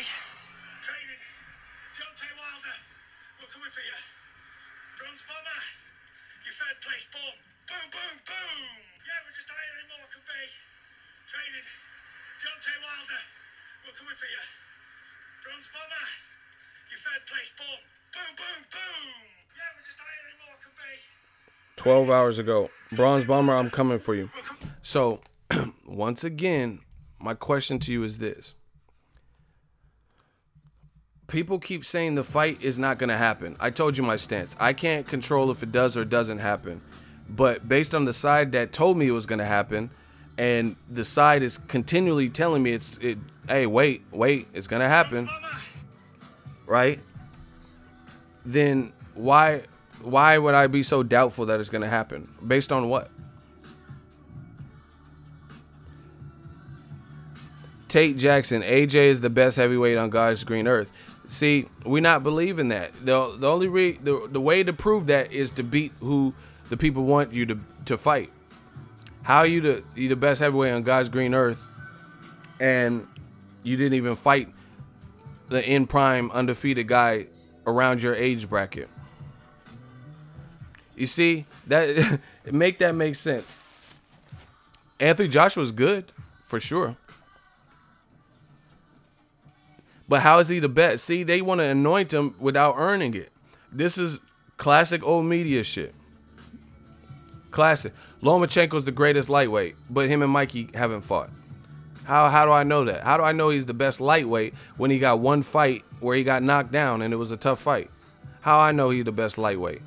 Deontay Wilder. We're coming for you. Bronze bomber. Your third place. Boom. Boom, boom, boom. Yeah, we're just hiring more, could be. Traded. Deontay Wilder. We're coming for you. Bronze bomber. Your third place. Boom. Boom, boom, boom. Yeah, we're just hiring more, could be. 12 hours ago. Bronze Bomber, I'm coming for you. So, once again, my question to you is this. People keep saying the fight is not going to happen. I told you my stance. I can't control if it does or doesn't happen. But based on the side that told me it was going to happen, and the side is continually telling me hey, wait, it's going to happen. Right? Then why would I be so doubtful that it's going to happen? Based on what? Tate Jackson, AJ is the best heavyweight on God's green earth. See, we not believe in that. The only the way to prove that is to beat who the people want you to fight. How are you the best heavyweight on God's green earth and you didn't even fight the in prime undefeated guy around your age bracket? You see, that make sense. Anthony Joshua's good, for sure. But how is he the best? See, they want to anoint him without earning it. This is classic old media shit. Classic. Lomachenko's the greatest lightweight, but him and Mikey haven't fought. How do I know that? How do I know he's the best lightweight when he got one fight where he got knocked down and it was a tough fight? How I know he's the best lightweight?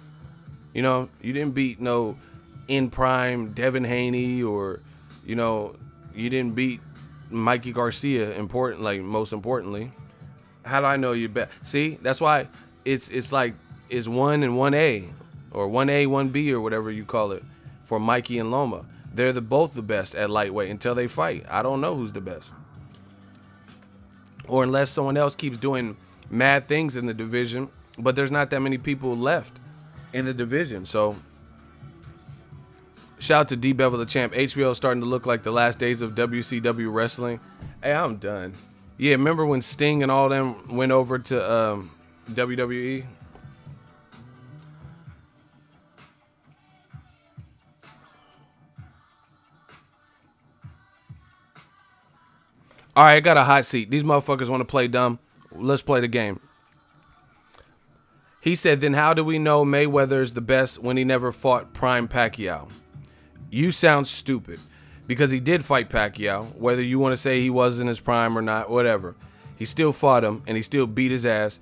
You know, you didn't beat no in prime Devin Haney, or, you know, you didn't beat Mikey Garcia, most importantly. How do I know you're best? See, that's why it's like it's 1 and 1A, or 1A, 1B, or whatever you call it, for Mikey and Loma. They're both the best at lightweight until they fight. I don't know who's the best. Or unless someone else keeps doing mad things in the division, but there's not that many people left in the division. So shout out to D Bevel the Champ. HBO is starting to look like the last days of WCW wrestling. Hey, I'm done. Yeah, remember when Sting and all them went over to WWE? All right, I got a hot seat. These motherfuckers want to play dumb. Let's play the game. He said, then how do we know Mayweather's the best when he never fought prime Pacquiao? You sound stupid, because he did fight Pacquiao, whether you want to say he was in his prime or not, whatever. He still fought him, and he still beat his ass.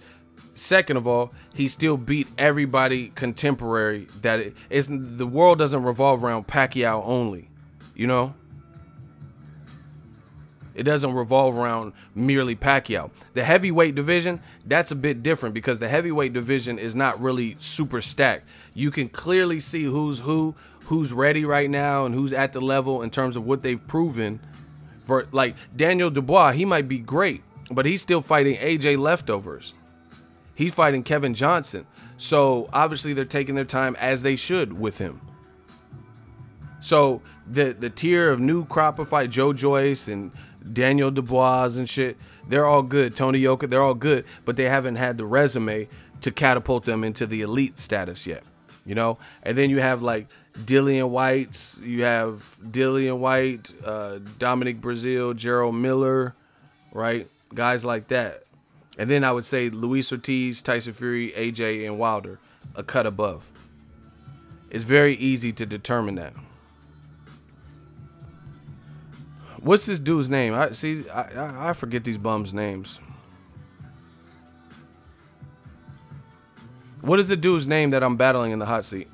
Second of all, he still beat everybody contemporary. The world doesn't revolve around Pacquiao only, you know? It doesn't revolve around merely Pacquiao. The heavyweight division, that's a bit different, because the heavyweight division is not really super stacked. You can clearly see who's ready right now and who's at the level in terms of what they've proven. For like Daniel Dubois, he might be great, but he's still fighting AJ leftovers. He's fighting Kevin Johnson. So obviously they're taking their time, as they should, with him. So the tier of new crop of fight, Joe Joyce and Daniel Dubois and shit, they're all good. Tony Yoka, they're all good, but they haven't had the resume to catapult them into the elite status yet, you know? And then you have like Dillian White, Dominic Brazil, Gerald Miller, right? Guys like that. And then I would say Luis Ortiz, Tyson Fury, AJ, and Wilder, a cut above. It's very easy to determine that. What's this dude's name? I forget these bums' names. What is the dude's name that I'm battling in the hot seat?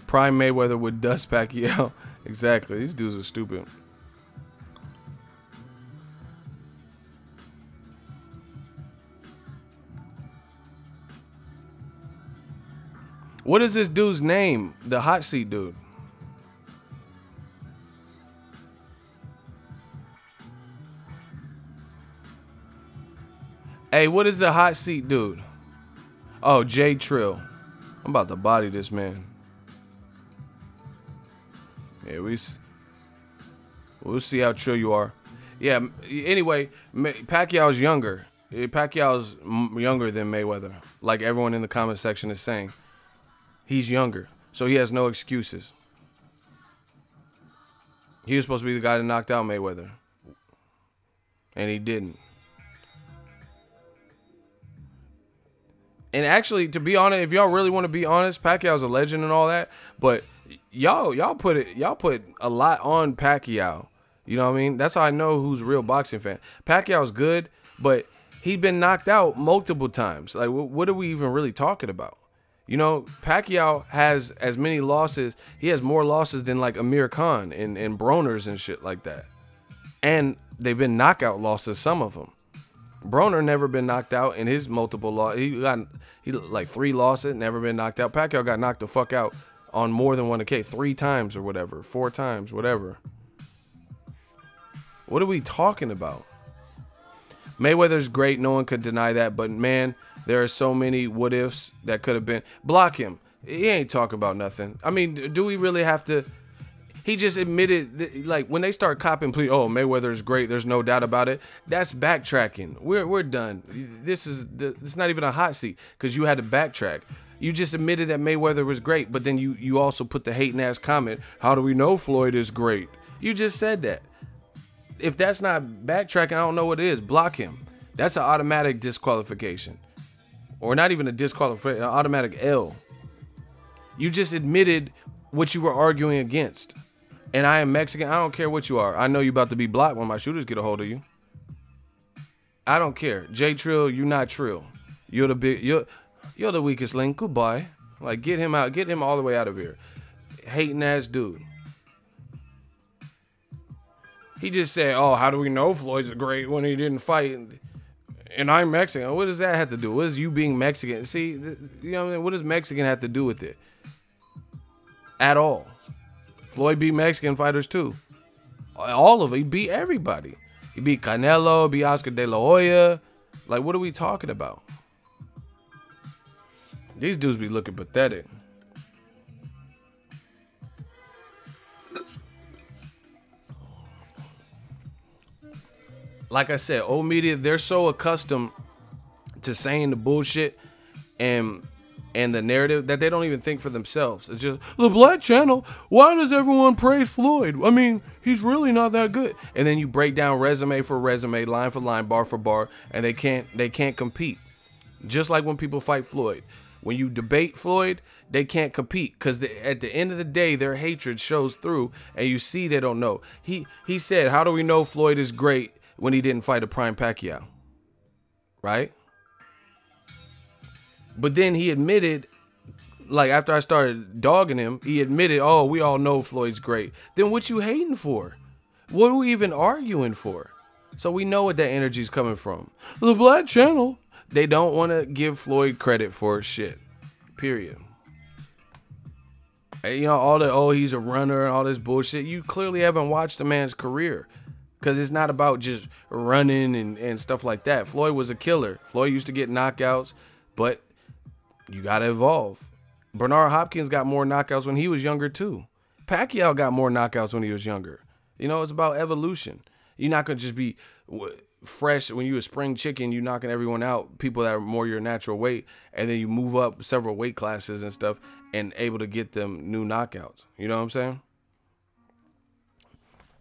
Prime Mayweather would dust Pacquiao. Exactly. These dudes are stupid. What is this dude's name? The hot seat dude. Hey, what is the hot seat dude? Oh, Jay Trill. I'm about to body this man. Yeah, we'll see how trill you are. Yeah, anyway, Pacquiao's younger. Pacquiao's younger than Mayweather, like everyone in the comment section is saying. He's younger, so he has no excuses. He was supposed to be the guy that knocked out Mayweather, and he didn't. And actually, to be honest, if y'all really want to be honest, Pacquiao's a legend and all that, but y'all put a lot on Pacquiao. You know what I mean? That's how I know who's a real boxing fan. Pacquiao's good, but he's been knocked out multiple times. Like, what are we even really talking about? You know, Pacquiao has as many losses. He has more losses than like Amir Khan and Broners and shit like that. And they've been knockout losses, some of them. Broner never been knocked out in his multiple losses. He like 3 losses, never been knocked out. Pacquiao got knocked the fuck out on more than one occasion, 3 times or whatever, 4 times, whatever. What are we talking about? Mayweather's great, no one could deny that, but man, there are so many what ifs that could have been. Block him. He ain't talking about nothing. I mean, do we really have to? He just admitted, like, when they start copping, please, oh, Mayweather's great, there's no doubt about it. That's backtracking. We're done. It's not even a hot seat because you had to backtrack. You just admitted that Mayweather was great, but then you also put the hating ass comment, how do we know Floyd is great? You just said that. If that's not backtracking, I don't know what it is. Block him. That's an automatic disqualification. Or not even a disqualification, an automatic L. You just admitted what you were arguing against. And I am Mexican. I don't care what you are. I know you about to be blocked when my shooters get a hold of you. I don't care. J Trill, you not Trill. You're the weakest link. Goodbye. Like, get him out. Get him all the way out of here. Hating ass dude. He just said, oh, how do we know Floyd's great when he didn't fight? And I'm Mexican. What does that have to do? What does you being Mexican? See, you know what I mean? What does Mexican have to do with it? At all. Floyd beat Mexican fighters too. All of it. He beat everybody. He beat Canelo, beat Oscar De La Hoya. Like, what are we talking about? These dudes be looking pathetic. Like I said, old media, they're so accustomed to saying the bullshit and the narrative that they don't even think for themselves. It's just, the Black Channel, why does everyone praise Floyd? I mean, he's really not that good. And then you break down resume for resume, line for line, bar for bar, and they can't compete. Just like when people fight Floyd. When you debate Floyd, they can't compete because at the end of the day, their hatred shows through, and you see they don't know. He said, how do we know Floyd is great when he didn't fight a prime Pacquiao? Right? But then he admitted, like after I started dogging him, he admitted, oh, we all know Floyd's great. Then what you hating for? What are we even arguing for? So we know what that energy is coming from. The Black Channel. They don't want to give Floyd credit for shit. Period. And, you know, all the, oh, he's a runner and all this bullshit. You clearly haven't watched the man's career. Because it's not about just running and stuff like that. Floyd was a killer. Floyd used to get knockouts, but you got to evolve. Bernard Hopkins got more knockouts when he was younger, too. Pacquiao got more knockouts when he was younger. You know, it's about evolution. You're not going to just be fresh when you a spring chicken, you knocking everyone out, people that are more your natural weight, and then you move up several weight classes and stuff and able to get them new knockouts. You know what I'm saying?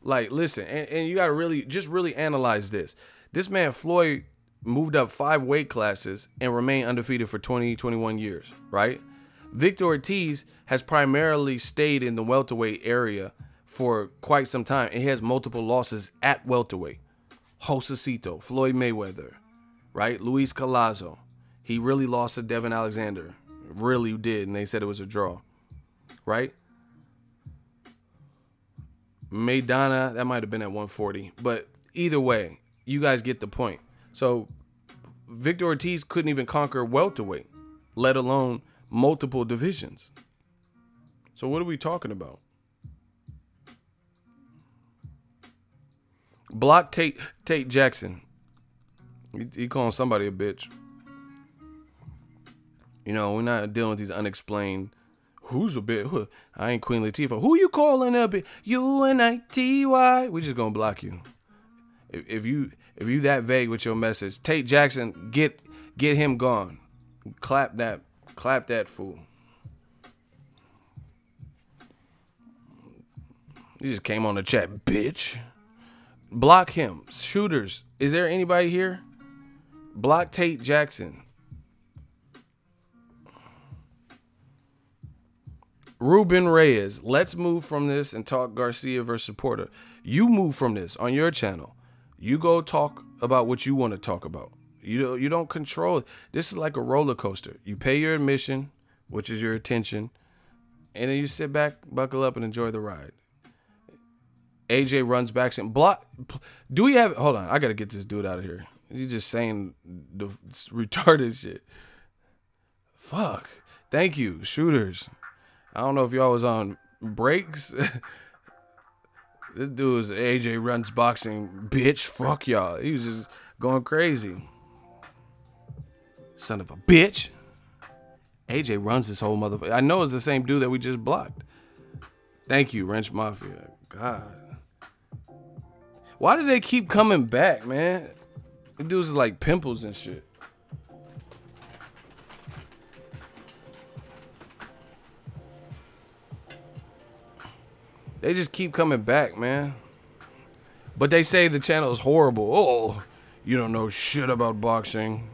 Like, listen, and you got to really analyze this. This man, Floyd, moved up 5 weight classes and remained undefeated for 21 years, right? Victor Ortiz has primarily stayed in the welterweight area for quite some time, and he has multiple losses at welterweight. Josecito, Floyd Mayweather, right? Luis Collazo. He really lost to Devin Alexander. Really did, and they said it was a draw, right? Maidana, that might have been at 140. But either way, you guys get the point. So Victor Ortiz couldn't even conquer welterweight, let alone multiple divisions. So what are we talking about? Block Tate Jackson. He calling somebody a bitch. You know, we're not dealing with these unexplained. Who's a bitch? I ain't Queen Latifah. Who you calling a bitch? UNITY. We just gonna block you. If you that vague with your message, Tate Jackson, get him gone. Clap that fool. You just came on the chat, bitch. Block him. Shooters. Is there anybody here? Block Tate Jackson. Ruben Reyes. Let's move from this and talk Garcia versus Porter. You move from this on your channel. You go talk about what you want to talk about. You don't control it. This is like a roller coaster. You pay your admission, which is your attention, and then you sit back, buckle up, and enjoy the ride. AJ runs back and block. Do we have? Hold on, I gotta get this dude out of here. He's just saying the retarded shit. Fuck. Thank you, shooters. I don't know if y'all was on breaks. This dude is AJ runs boxing, bitch. Fuck y'all. He was just going crazy. Son of a bitch. AJ runs this whole motherfucker. I know it's the same dude that we just blocked. Thank you, Wrench Mafia. God. Why do they keep coming back, man? These dudes are like pimples and shit. They just keep coming back, man. But they say the channel is horrible. Oh, you don't know shit about boxing,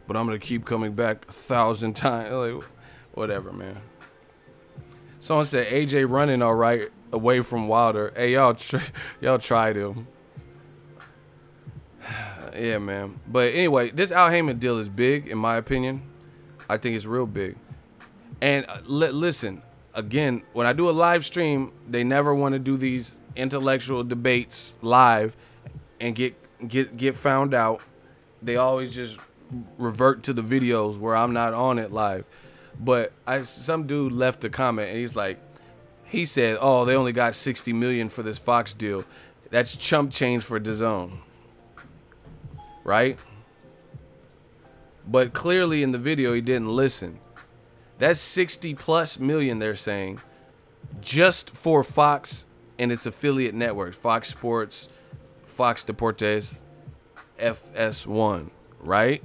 but I'm gonna keep coming back 1,000 times. Like, whatever, man. Someone said AJ running all right away from Wilder. Hey, y'all tried him. Yeah, man. But anyway, this Al Haymon deal is big, in my opinion. I think it's real big. And listen, again, when I do a live stream, they never want to do these intellectual debates live and get found out. They always just revert to the videos where I'm not on it live. But some dude left a comment and he said, oh, they only got 60 million for this Fox deal. That's chump change for Dazn. Right? But clearly in the video he didn't listen. That's 60+ million, they're saying, just for Fox and its affiliate networks, Fox Sports, Fox Deportes, FS1, right?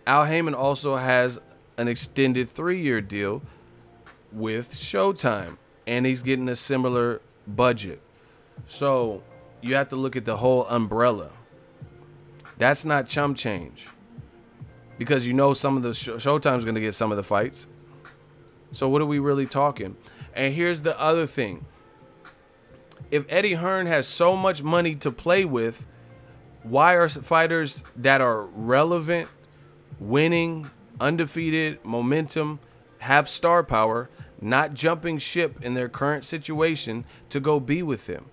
Al Haymon also has an extended 3-year deal with Showtime, and he's getting a similar budget. So you have to look at the whole umbrella. That's not chump change, because you know some of the Showtime's going to get some of the fights. So what are we really talking? And here's the other thing. If Eddie Hearn has so much money to play with, why are fighters that are relevant, winning, undefeated, momentum, have star power, not jumping ship in their current situation to go be with him?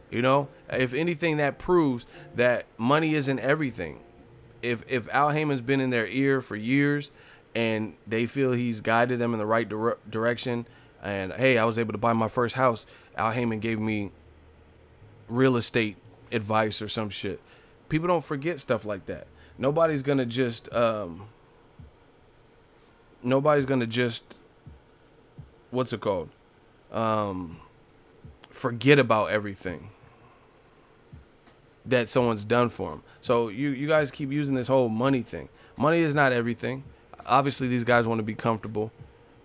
You know, if anything, that proves that money isn't everything. If Al Haymon's been in their ear for years and they feel he's guided them in the right direction, and hey, I was able to buy my first house, Al Haymon gave me real estate advice or some shit. People don't forget stuff like that. Nobody's gonna just what's it called? Forget about everything that someone's done for them. So you guys keep using this whole money thing. Money is not everything. Obviously, these guys want to be comfortable,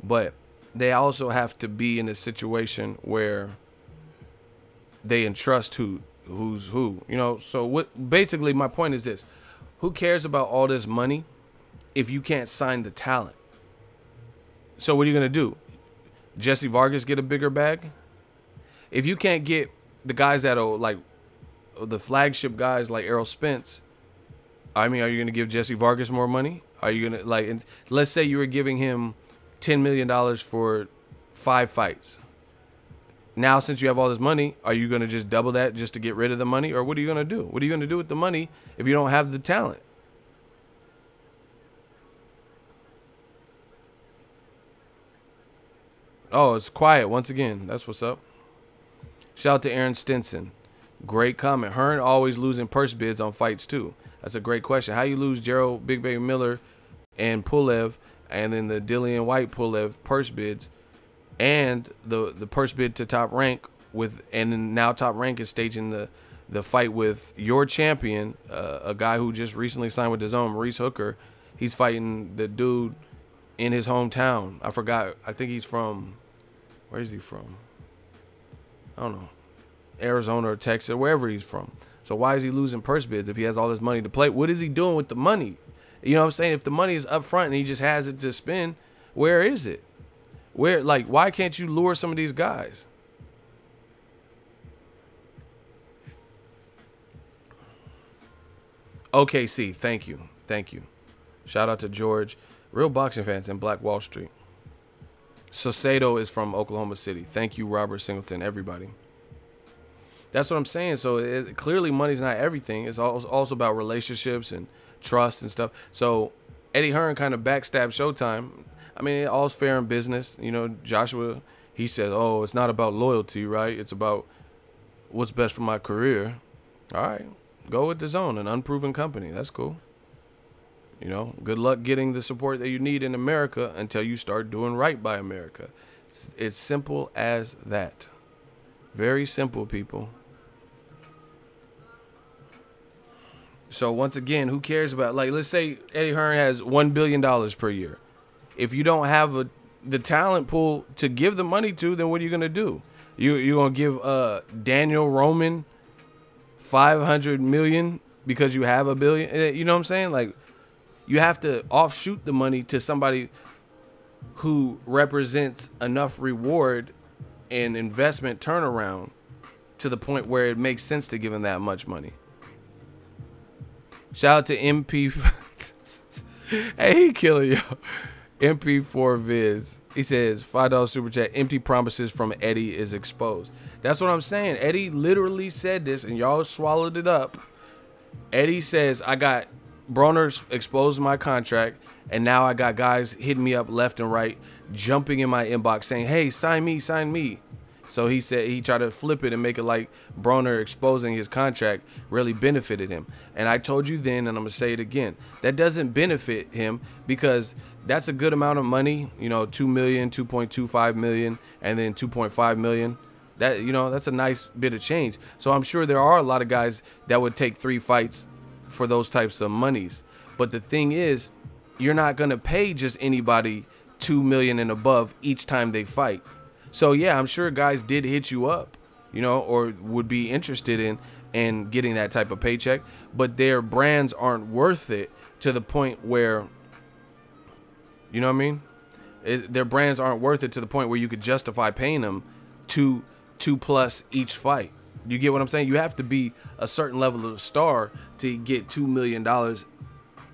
but they also have to be in a situation where they entrust who's who. You know, so what? Basically, my point is this: who cares about all this money if you can't sign the talent? So what are you gonna do? Jesse Vargas get a bigger bag? If you can't get the guys that are like the flagship guys like Errol Spence, I mean, are you gonna give Jesse Vargas more money? Are you gonna, like, let's say you were giving him $10 million for 5 fights. Now, since you have all this money, are you gonna just double that just to get rid of the money, or what are you gonna do? What are you gonna do with the money if you don't have the talent? Oh, it's quiet once again. That's what's up. Shout out to Aaron Stinson. Great comment. Hearn always losing purse bids on fights too. That's a great question. How you lose Gerald Big Baby Miller and Pulev, and then the Dillian White Pulev purse bids, and the purse bid to Top Rank with, and then now Top Rank is staging the fight with your champion, a guy who just recently signed with Dazn, Maurice Hooker. He's fighting the dude in his hometown. I forgot. I think he's from, where is he from? I don't know. Arizona or Texas, wherever he's from. So why is he losing purse bids if he has all this money to play? What is he doing with the money? You know what I'm saying? If the money is up front and he just has it to spend, where is it? Where, like, why can't you lure some of these guys? OKC, thank you. Thank you. Shout out to George. Real boxing fans in Black Wall Street. Saucedo is from Oklahoma City. Thank you, Robert Singleton, everybody. That's what I'm saying. So clearly money's not everything. It's also about relationships and trust and stuff. So Eddie Hearn kind of backstabbed Showtime. I mean, all's fair in business. You know, Joshua, he said, oh, it's not about loyalty, right? It's about what's best for my career. All right, go with Dazn, an unproven company. That's cool. You know, good luck getting the support that you need in America until you start doing right by America. It's simple as that. Very simple, people. So once again, who cares about, like, let's say Eddie Hearn has $1 billion per year. If you don't have the talent pool to give the money to, then what are you going to do? You gonna give Daniel Roman 500 million because you have a billion? You know what I'm saying? Like, you have to offshoot the money to somebody who represents enough reward and investment turnaround to the point where it makes sense to give him that much money. Shout out to MP. Hey, he killing yo. MP4 Viz. He says $5 super chat. Empty promises from Eddie is exposed. That's what I'm saying. Eddie literally said this, and y'all swallowed it up. Eddie says, I got Broner exposed my contract, and now I got guys hitting me up left and right, jumping in my inbox saying, hey, sign me, sign me. So he said he tried to flip it and make it like Broner exposing his contract really benefited him. And I told you then, and I'm going to say it again, that doesn't benefit him because that's a good amount of money, you know, 2 million, 2.25 million, and then 2.5 million. That, you know, that's a nice bit of change. So I'm sure there are a lot of guys that would take 3 fights for those types of monies. But the thing is, you're not going to pay just anybody 2 million and above each time they fight. So yeah, I'm sure guys did hit you up, you know, or would be interested in getting that type of paycheck, but their brands aren't worth it to the point where, you know what I mean? Their brands aren't worth it to the point where you could justify paying them two plus each fight. You get what I'm saying? You have to be a certain level of star to get $2 million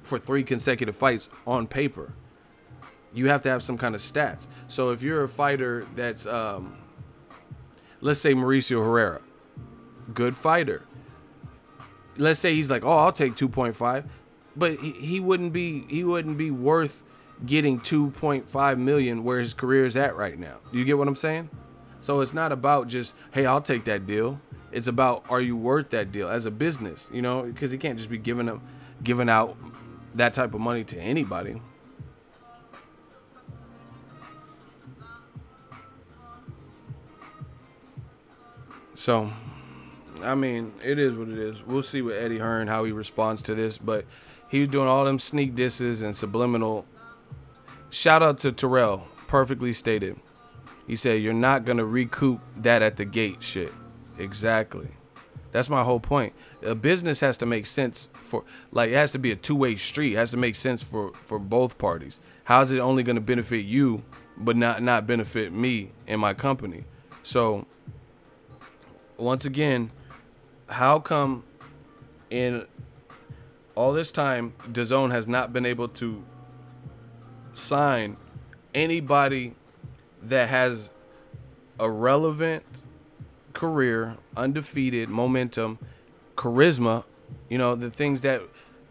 for 3 consecutive fights on paper. You have to have some kind of stats. So if you're a fighter that's, let's say Mauricio Herrera, good fighter. Let's say he's like, oh, I'll take 2.5, but he wouldn't be worth getting 2.5 million where his career is at right now. Do you get what I'm saying? So it's not about just, hey, I'll take that deal. It's about, are you worth that deal as a business? You know, because he can't just be giving out that type of money to anybody. So, I mean, it is what it is. We'll see with Eddie Hearn, how he responds to this. But he was doing all them sneak disses and subliminal. Shout out to Terrell. Perfectly stated. He said, you're not going to recoup that at the gate shit. Exactly. That's my whole point. A business has to make sense for, like, it has to be a two-way street. It has to make sense for both parties. How is it only going to benefit you, but not benefit me and my company? So, once again, how come in all this time, Dazn has not been able to sign anybody that has a relevant career, undefeated, momentum, charisma, you know, the things that,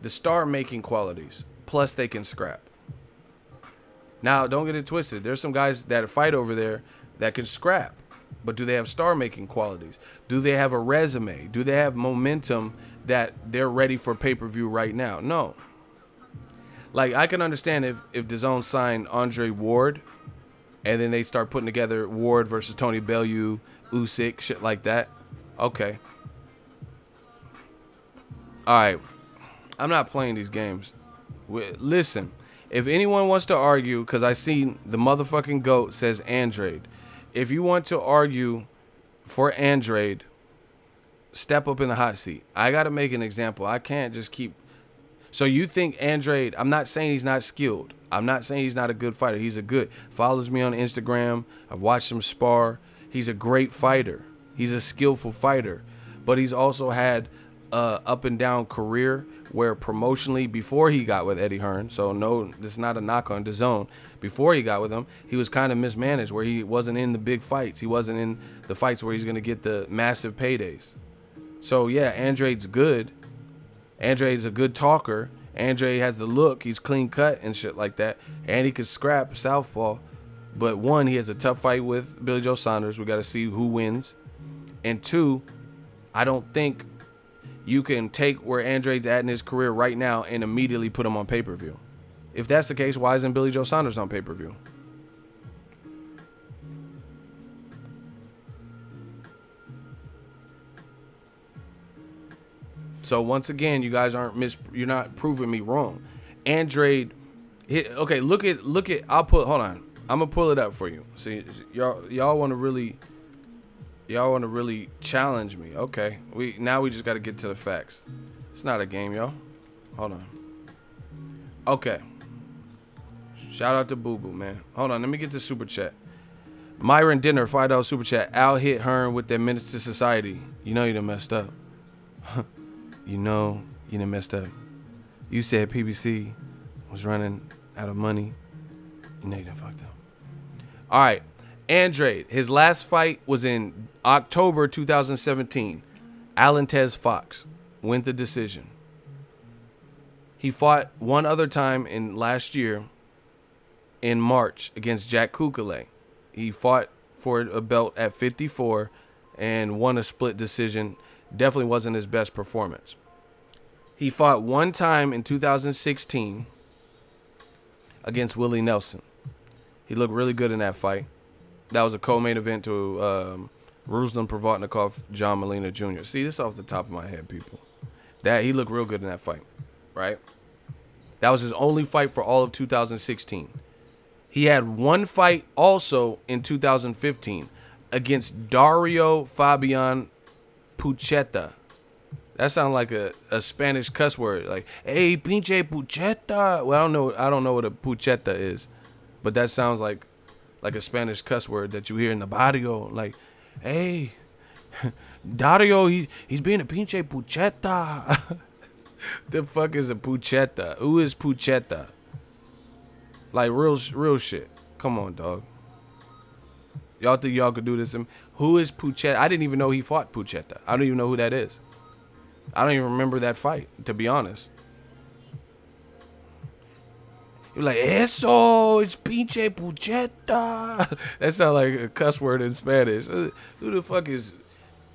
the star-making qualities, plus they can scrap. Now, don't get it twisted. There's some guys that fight over there that can scrap. But do they have star-making qualities? Do they have a resume? Do they have momentum that they're ready for pay-per-view right now? No. Like, I can understand if Dazn signed Andre Ward, and then they start putting together Ward versus Tony Bellew, Usyk, shit like that. Okay. All right. I'm not playing these games. Listen, if anyone wants to argue, because I see the motherfucking GOAT says Andrade. If you want to argue for Andrade, step up in the hot seat. I got to make an example. I can't just keep. So you think Andrade, I'm not saying he's not skilled. I'm not saying he's not a good fighter. He's a good, follows me on Instagram. I've watched him spar. He's a great fighter. He's a skillful fighter. But he's also had a up and down career where promotionally, before he got with Eddie Hearn, so no, this is not a knock on Dazn. Before he got with him, he was kind of mismanaged, where he wasn't in the big fights. He wasn't in the fights where he's going to get the massive paydays. So yeah, Andrade's good. Andrade's a good talker. Andrade has the look. He's clean cut and shit like that. And he could scrap southpaw. But one, he has a tough fight with Billy Joe Saunders. We got to see who wins. And two, I don't think you can take where Andrade's at in his career right now and immediately put him on pay-per-view. If that's the case, why isn't Billy Joe Saunders on pay-per-view? So once again, you guys you're not proving me wrong. Andrade, okay, look at, hold on. I'm gonna pull it up for you. See, y'all want to really Y'all want to really challenge me. Okay. Now we just got to get to the facts. It's not a game, y'all. Hold on. Okay. Shout out to Boo Boo, man. Hold on. Let me get the super chat. Myron Dinner, $5 super chat. Al hit Hearn with their minutes to society. You know you done messed up. You know you done messed up. You said PBC was running out of money. You know you done fucked up. All right. Andrade, his last fight was in October 2017. Alantez Fox went the decision. He fought one other time in last year in March against Jack Kukale. He fought for a belt at 54 and won a split decision. Definitely wasn't his best performance. He fought one time in 2016 against Willie Nelson. He looked really good in that fight. That was a co-main event to Ruslan Provodnikov, John Molina Jr. See, this off the top of my head, people. He looked real good in that fight, right? That was his only fight for all of 2016. He had one fight also in 2015 against Dario Fabian Pucheta. That sounds like a Spanish cuss word, like "Hey, pinche pucheta." Well, I don't know what a pucheta is, but that sounds like a Spanish cuss word that you hear in the barrio, like, "Hey, Dario, he's being a pinche pucheta." The fuck is a pucheta? Who is pucheta? Like real shit. Come on, dog. Y'all think y'all could do this? Who is Pucheta? I didn't even know he fought Pucheta. I don't even know who that is. I don't even remember that fight, to be honest. You're like, "Eso, it's pinche Pucheta." That sounds like a cuss word in Spanish. Who the fuck is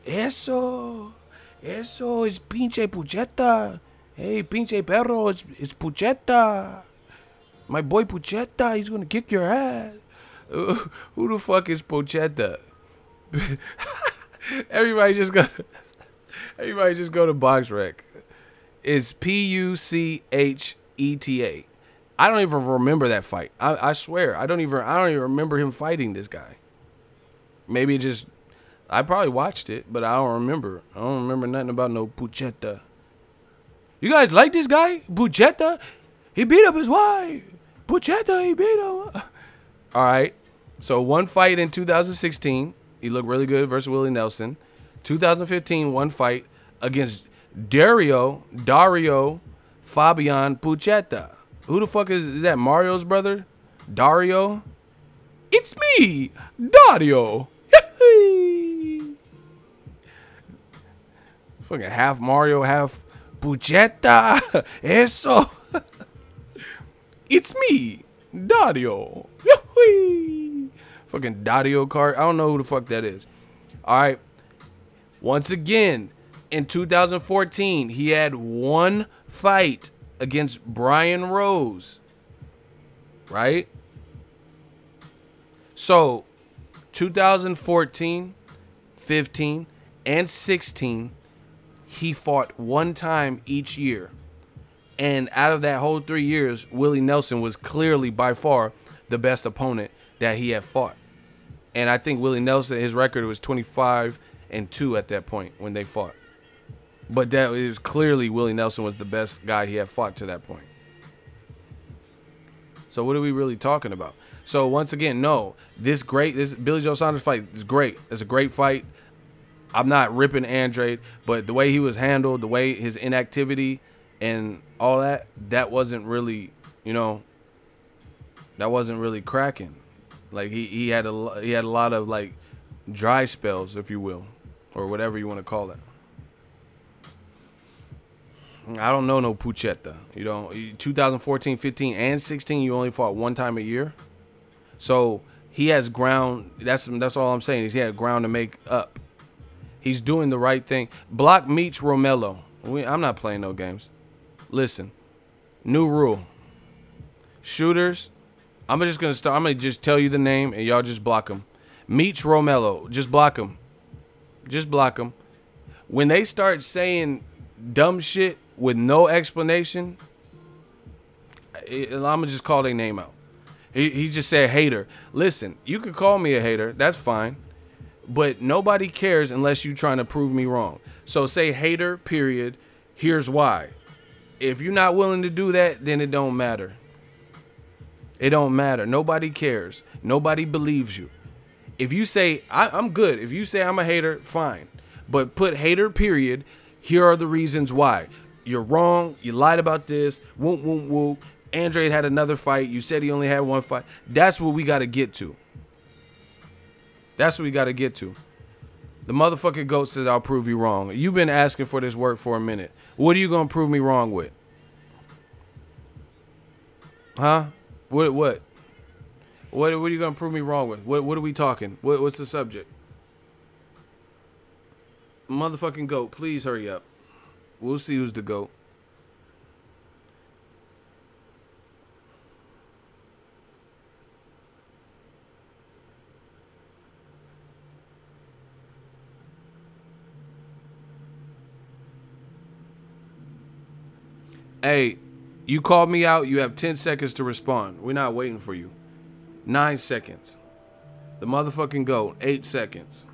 Eso? Eso is pinche Pucheta. Hey, pinche perro, it's Pucheta. My boy Pucheta, he's gonna kick your ass. Who the fuck is Pucheta? Everybody just go to BoxRec. It's Pucheta. I don't even remember that fight. I swear, I don't even remember him fighting this guy. Maybe I probably watched it, but I don't remember. I don't remember nothing about no Pucheta. You guys like this guy, Pucheta? He beat up his wife. Pucheta, he beat him. All right. So one fight in 2016, he looked really good versus Willie Nelson. 2015, one fight against Dario Fabian Pucheta. Who the fuck is that? Mario's brother? Dario? It's me, Dario. Fucking half Mario, half Pucheta. Eso. It's me, Dario. Fucking Dario card. I don't know who the fuck that is. All right. Once again, in 2014, he had one fight against Brian Rose. Right? So, 2014, 15, and 16, he fought one time each year. And out of that whole 3 years, Willie Nelson was clearly by far the best opponent that he had fought. And I think Willie Nelson, his record was 25-2 at that point when they fought. But that is clearly Willie Nelson was the best guy he had fought to that point. So what are we really talking about? So once again, no, this Billy Joe Saunders fight is great. It's a great fight. I'm not ripping Andrade, but the way he was handled, the way his inactivity and all that wasn't really, that wasn't really cracking. Like he had a lot of like dry spells, if you will, or whatever you want to call it. I don't know no Pucheta. 2014, 15, and 16, you only fought one time a year. So he has ground. That's all I'm saying is he had ground to make up. He's doing the right thing. Block Meech Romello. I'm not playing no games. Listen, new rule. Shooters, I'm gonna just tell you the name and y'all just block him. Meech Romello, just block him. Just block him. When they start saying dumb shit with no explanation, I'm gonna just call their name out. He just said hater. Listen, you could call me a hater. That's fine. But nobody cares unless you're trying to prove me wrong. So say hater, period. Here's why. If you're not willing to do that, then it don't matter. It don't matter. Nobody cares. Nobody believes you. If you say, I'm good. If you say I'm a hater, fine. But put hater, period. Here are the reasons why. You're wrong. You lied about this. Whoop, whoop, whoop. Andre had another fight. You said he only had one fight. That's what we got to get to. That's what we got to get to. The motherfucking GOAT says, I'll prove you wrong. You've been asking for this work for a minute. What are you going to prove me wrong with? Huh? What are you going to prove me wrong with? What are we talking? What's the subject? Motherfucking GOAT, please hurry up. We'll see who's the GOAT. Hey, you called me out. You have 10 seconds to respond. We're not waiting for you. 9 seconds. The motherfucking GOAT. 8 seconds.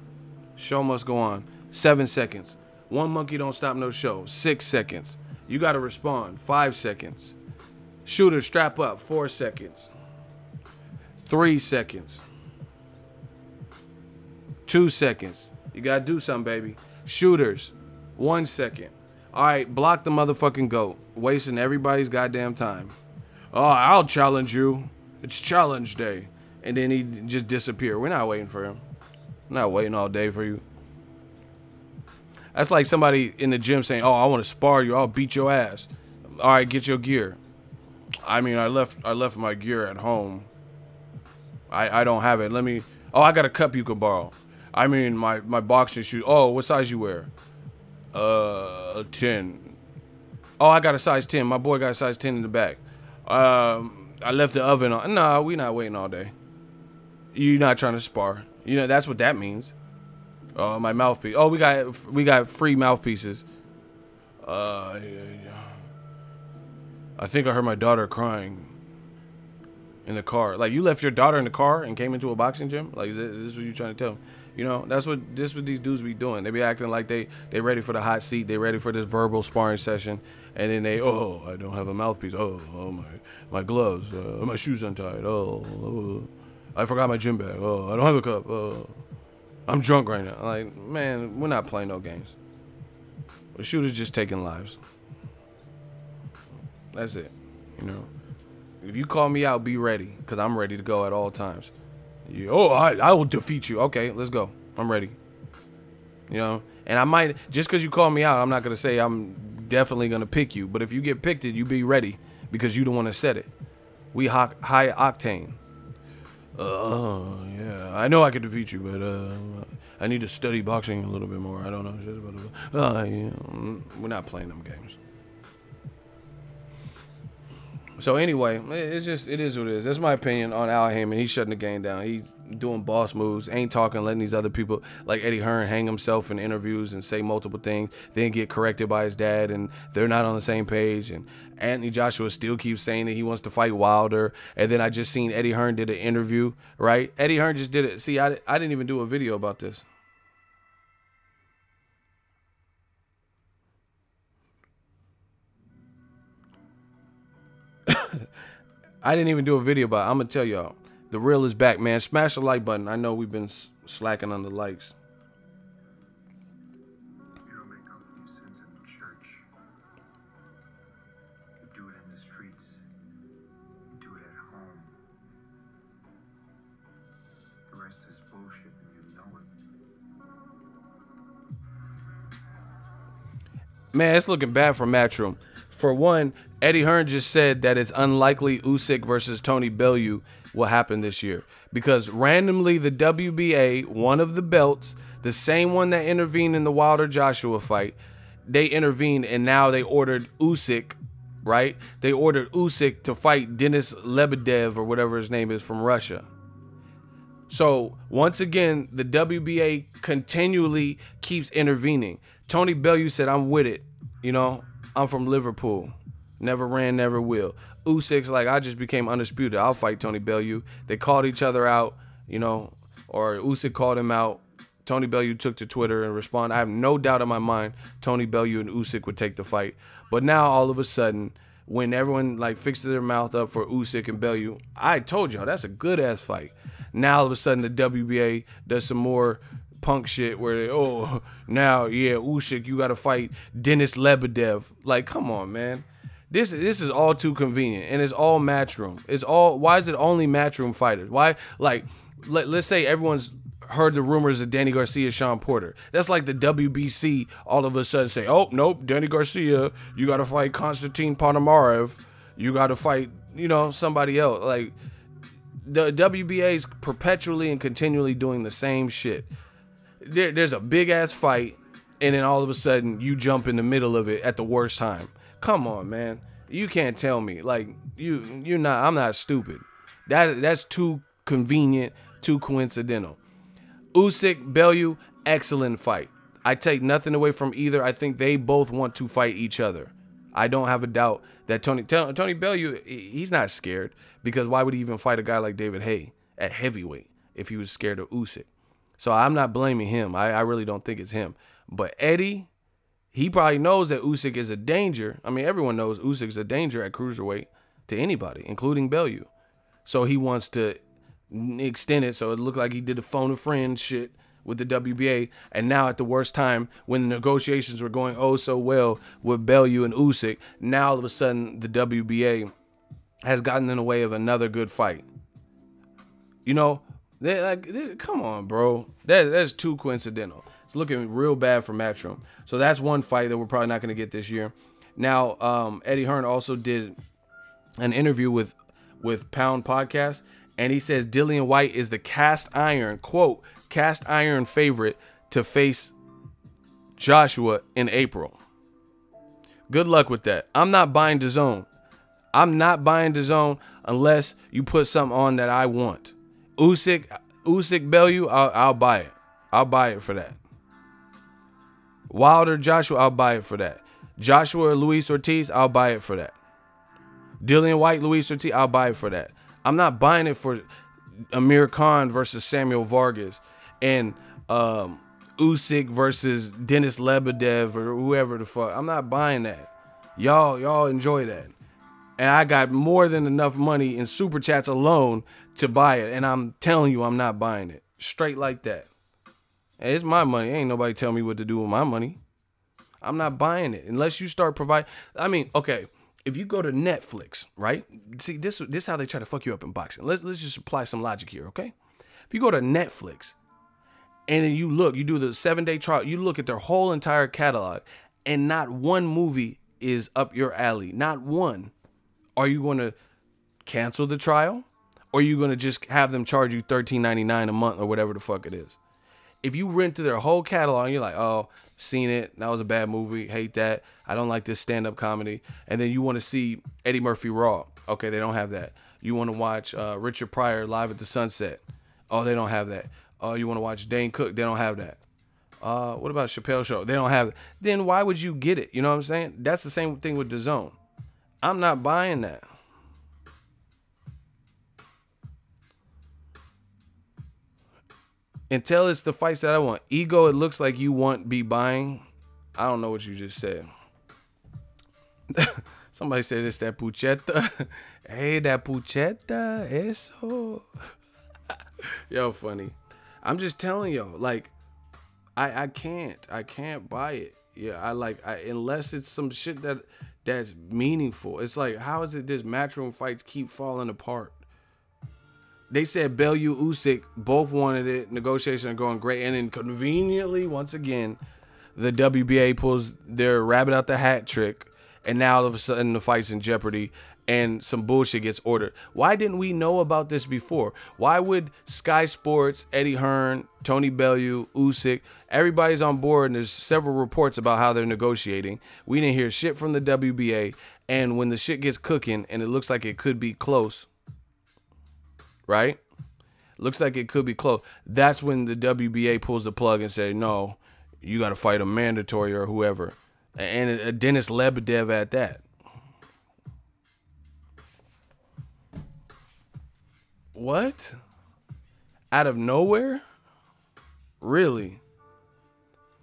Show must go on. 7 seconds. One monkey don't stop no show. 6 seconds. You got to respond. 5 seconds. Shooter, strap up. 4 seconds. 3 seconds. 2 seconds. You got to do something, baby. Shooters. 1 second. All right, block the motherfucking GOAT. Wasting everybody's goddamn time. Oh, I'll challenge you. It's challenge day. And then he just disappeared. We're not waiting for him. I'm not waiting all day for you. That's like somebody in the gym saying, oh, I want to spar you. I'll beat your ass. All right, get your gear. I mean, I left my gear at home. I don't have it. Let me. Oh, I got a cup you could borrow. I mean, my boxing shoes. Oh, what size you wear? 10. Oh, I got a size 10. My boy got a size 10 in the back. I left the oven on. Nah, we not waiting all day. You're not trying to spar. You know, that's what that means. Oh, my mouthpiece. Oh, we got free mouthpieces. I think I heard my daughter crying in the car. Like, you left your daughter in the car and came into a boxing gym? Like, is this what you trying to tell me? You know, that's what these dudes be doing. They be acting like they ready for the hot seat. They ready for this verbal sparring session. And then oh, I don't have a mouthpiece. Oh my gloves. My shoes untied. Oh, I forgot my gym bag. Oh, I don't have a cup. Oh, I'm drunk right now. Like, man, we're not playing no games. The shooter's just taking lives. That's it. You know, if you call me out, be ready, because I'm ready to go at all times. I will defeat you. Okay, let's go. I'm ready. You know, and I might, just because you call me out, I'm not going to say I'm definitely going to pick you. But if you get picked, you be ready, because you the one that said it. We high octane. Yeah, I know I could defeat you, but I need to study boxing a little bit more. I don't know shit about it. Yeah. We're not playing them games. So anyway, it is what it is. That's my opinion on Al Haymon. He's shutting the game down. He's doing boss moves, ain't talking, letting these other people like Eddie Hearn hang himself in interviews and say multiple things, then get corrected by his dad, and they're not on the same page. And Anthony Joshua still keeps saying that he wants to fight Wilder. And then I just seen Eddie Hearn did an interview, right? Eddie Hearn just did it. See, I didn't even do a video about this. I didn't even do a video about it. I'm going to tell y'all. The real is back, man. Smash the like button. I know we've been slacking on the likes. You don't make any sense in the church. You do it in the streets. You do it at home. The rest is bullshit and you know it. Man, it's looking bad for Matchroom. For one, Eddie Hearn just said that it's unlikely Usyk versus Tony Bellew will happen this year, because randomly the WBA, one of the belts, the same one that intervened in the Wilder Joshua fight, they intervened, and now they ordered Usyk, right? They ordered Usyk to fight Denis Lebedev or whatever his name is from Russia. So once again, the WBA continually keeps intervening. Tony Bellew said, I'm with it. You know, I'm from Liverpool. Never ran, never will. Usyk's like, I just became undisputed. I'll fight Tony Bellew. They called each other out, you know, or Usyk called him out Tony Bellew took to Twitter and responded. I have no doubt in my mind Tony Bellew and Usyk would take the fight. But now all of a sudden, when everyone like fixed their mouth up for Usyk and Bellew, I told y'all that's a good ass fight. Now all of a sudden the WBA does some more punk shit where they, now Usyk, you got to fight Denis Lebedev. Like, come on, man. This is all too convenient, and it's all matchroom. Why is it only matchroom fighters? Why, like, let's say everyone's heard the rumors of Danny Garcia, Sean Porter. That's like the WBC all of a sudden say, oh, nope, Danny Garcia, you got to fight Konstantin Ponomarev. You got to fight, somebody else. Like, the WBA is perpetually and continually doing the same shit. There's a big-ass fight, and then all of a sudden, you jump in the middle of it at the worst time. Come on, man. You can't tell me. Like, I'm not stupid. That's too convenient, too coincidental. Usyk, Bellew, excellent fight. I take nothing away from either. I think they both want to fight each other. I don't have a doubt that Tony Bellew, he's not scared, because why would he even fight a guy like David Haye at heavyweight if he was scared of Usyk? So I'm not blaming him. I really don't think it's him. But Eddie, he probably knows that Usyk is a danger. I mean, everyone knows Usyk's a danger at cruiserweight to anybody, including Bellew. So he wants to extend it so it looked like he did the phone a friend shit with the WBA. And now at the worst time, when the negotiations were going oh so well with Bellew and Usyk, now all of a sudden the WBA has gotten in the way of another good fight. Come on, bro. That's too coincidental. It's looking real bad for Matchroom. So that's one fight that we're probably not going to get this year. Now, Eddie Hearn also did an interview with Pound Podcast, and he says Dillian Whyte is the cast iron favorite to face Joshua in April. Good luck with that. I'm not buying Dazn. I'm not buying Dazn unless you put something on that I want. Usyk Bellew, I'll buy it. I'll buy it for that. Wilder Joshua, I'll buy it for that. Joshua Luis Ortiz, I'll buy it for that. Dillian Whyte, Luis Ortiz, I'll buy it for that. I'm not buying it for Amir Khan versus Samuel Vargas and Usyk versus Denis Lebedev or whoever the fuck. I'm not buying that. Y'all enjoy that. And I got more than enough money in super chats alone to buy it. And I'm telling you, I'm not buying it. Straight like that. Hey, it's my money. Ain't nobody tell me what to do with my money. I'm not buying it unless you start providing. I mean, okay, if you go to Netflix, right? See, this is how they try to fuck you up in boxing. Let's just apply some logic here, okay? If you go to Netflix and then you do the 7-day trial, you look at their whole entire catalog, and not one movie is up your alley. Not one. Are you going to cancel the trial? Or are you going to just have them charge you $13.99 a month or whatever the fuck it is? If you rent through their whole catalog and you're like, oh, seen it, that was a bad movie, hate that, I don't like this stand-up comedy, and then you want to see Eddie Murphy Raw, okay, they don't have that. You want to watch Richard Pryor Live at the Sunset, oh, they don't have that. Oh, you want to watch Dane Cook, they don't have that. What about Chappelle Show? They don't have it. Then why would you get it? You know what I'm saying? That's the same thing with DAZN. I'm not buying that. Until it's the fights that I want. Ego, it looks like you want be buying. I don't know what you just said. Somebody said it's that pucheta. Hey, that pucheta. Eso. Yo, funny. I'm just telling y'all, like, I can't buy it. Yeah, unless it's some shit that's meaningful. It's like, how is it this matchroom fights keep falling apart? They said Bellew, Usyk both wanted it. Negotiations are going great. And then conveniently, once again, the WBA pulls their rabbit out the hat trick. And now all of a sudden the fight's in jeopardy and some bullshit gets ordered. Why didn't we know about this before? Why would Sky Sports, Eddie Hearn, Tony Bellew, Usyk, everybody's on board and there's several reports about how they're negotiating. We didn't hear shit from the WBA. And when the shit gets cooking and it looks like it could be close, right? Looks like it could be close. That's when the WBA pulls the plug and say, no, you got to fight a mandatory or whoever. And a Denis Lebedev at that. What? Out of nowhere? Really?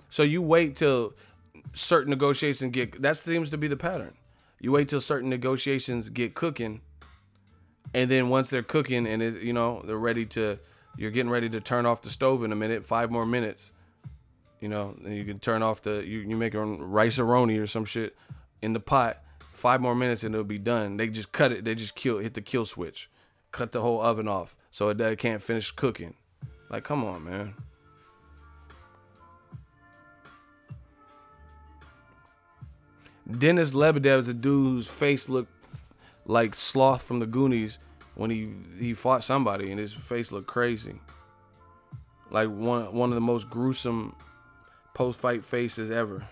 So you wait till certain negotiations get, that seems to be the pattern. You wait till certain negotiations get cooking, and then once they're cooking and it, you know, they're ready to, you're getting ready to turn off the stove in a minute, 5 more minutes, you know, and you can turn off the, you make a rice-a-roni or some shit in the pot, 5 more minutes and it'll be hit the kill switch, cut the whole oven off so it can't finish cooking. Like, come on, man. Denis Lebedev is a dude whose face looked like Sloth from the Goonies when he fought somebody, and his face looked crazy. Like one of the most gruesome post-fight faces ever.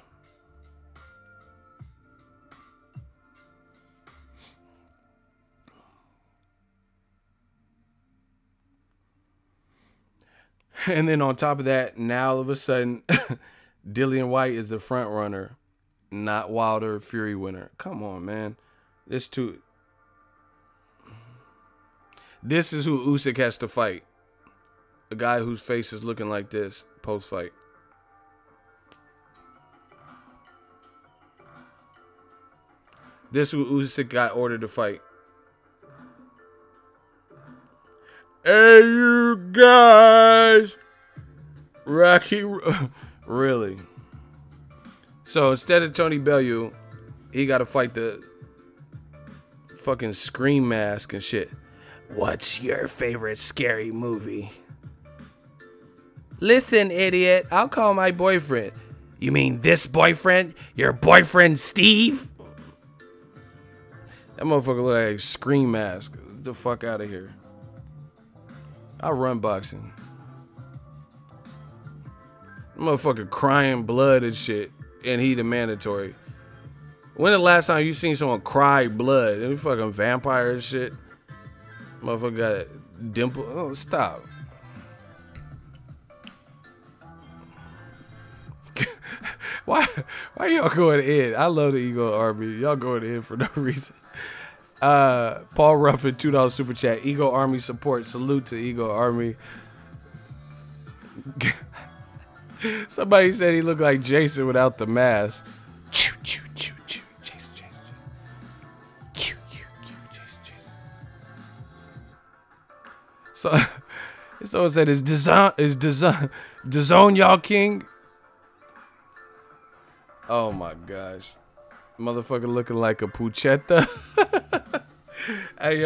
And then on top of that, now all of a sudden, Dillian White is the front runner. Not Wilder Fury winner. Come on, man. This is who Usyk has to fight. A guy whose face is looking like this post-fight. This is who Usyk got ordered to fight. Hey, you guys. Rocky. Really? So instead of Tony Bellew, he got to fight the fucking Scream Mask and shit. What's your favorite scary movie? Listen, idiot, I'll call my boyfriend. You mean this boyfriend? Your boyfriend Steve? That motherfucker look like a Scream Mask. Get the fuck out of here. I'll run boxing. Motherfucker crying blood and shit. And he the mandatory. When the last time you seen someone cry blood? Any fucking vampire and shit? Motherfucker got a dimple. Oh, stop. Why y'all going in? I love the Ego Army. Y'all going in for no reason. Paul Ruffin, $2 super chat. Ego Army support. Salute to Ego Army. Somebody said he looked like Jason without the mask. Choo, choo, choo, choo. Jason. Choo, choo, choo. Jason. So, someone said, is Dazn y'all king? Oh my gosh. Motherfucker looking like a puchetta. Hey,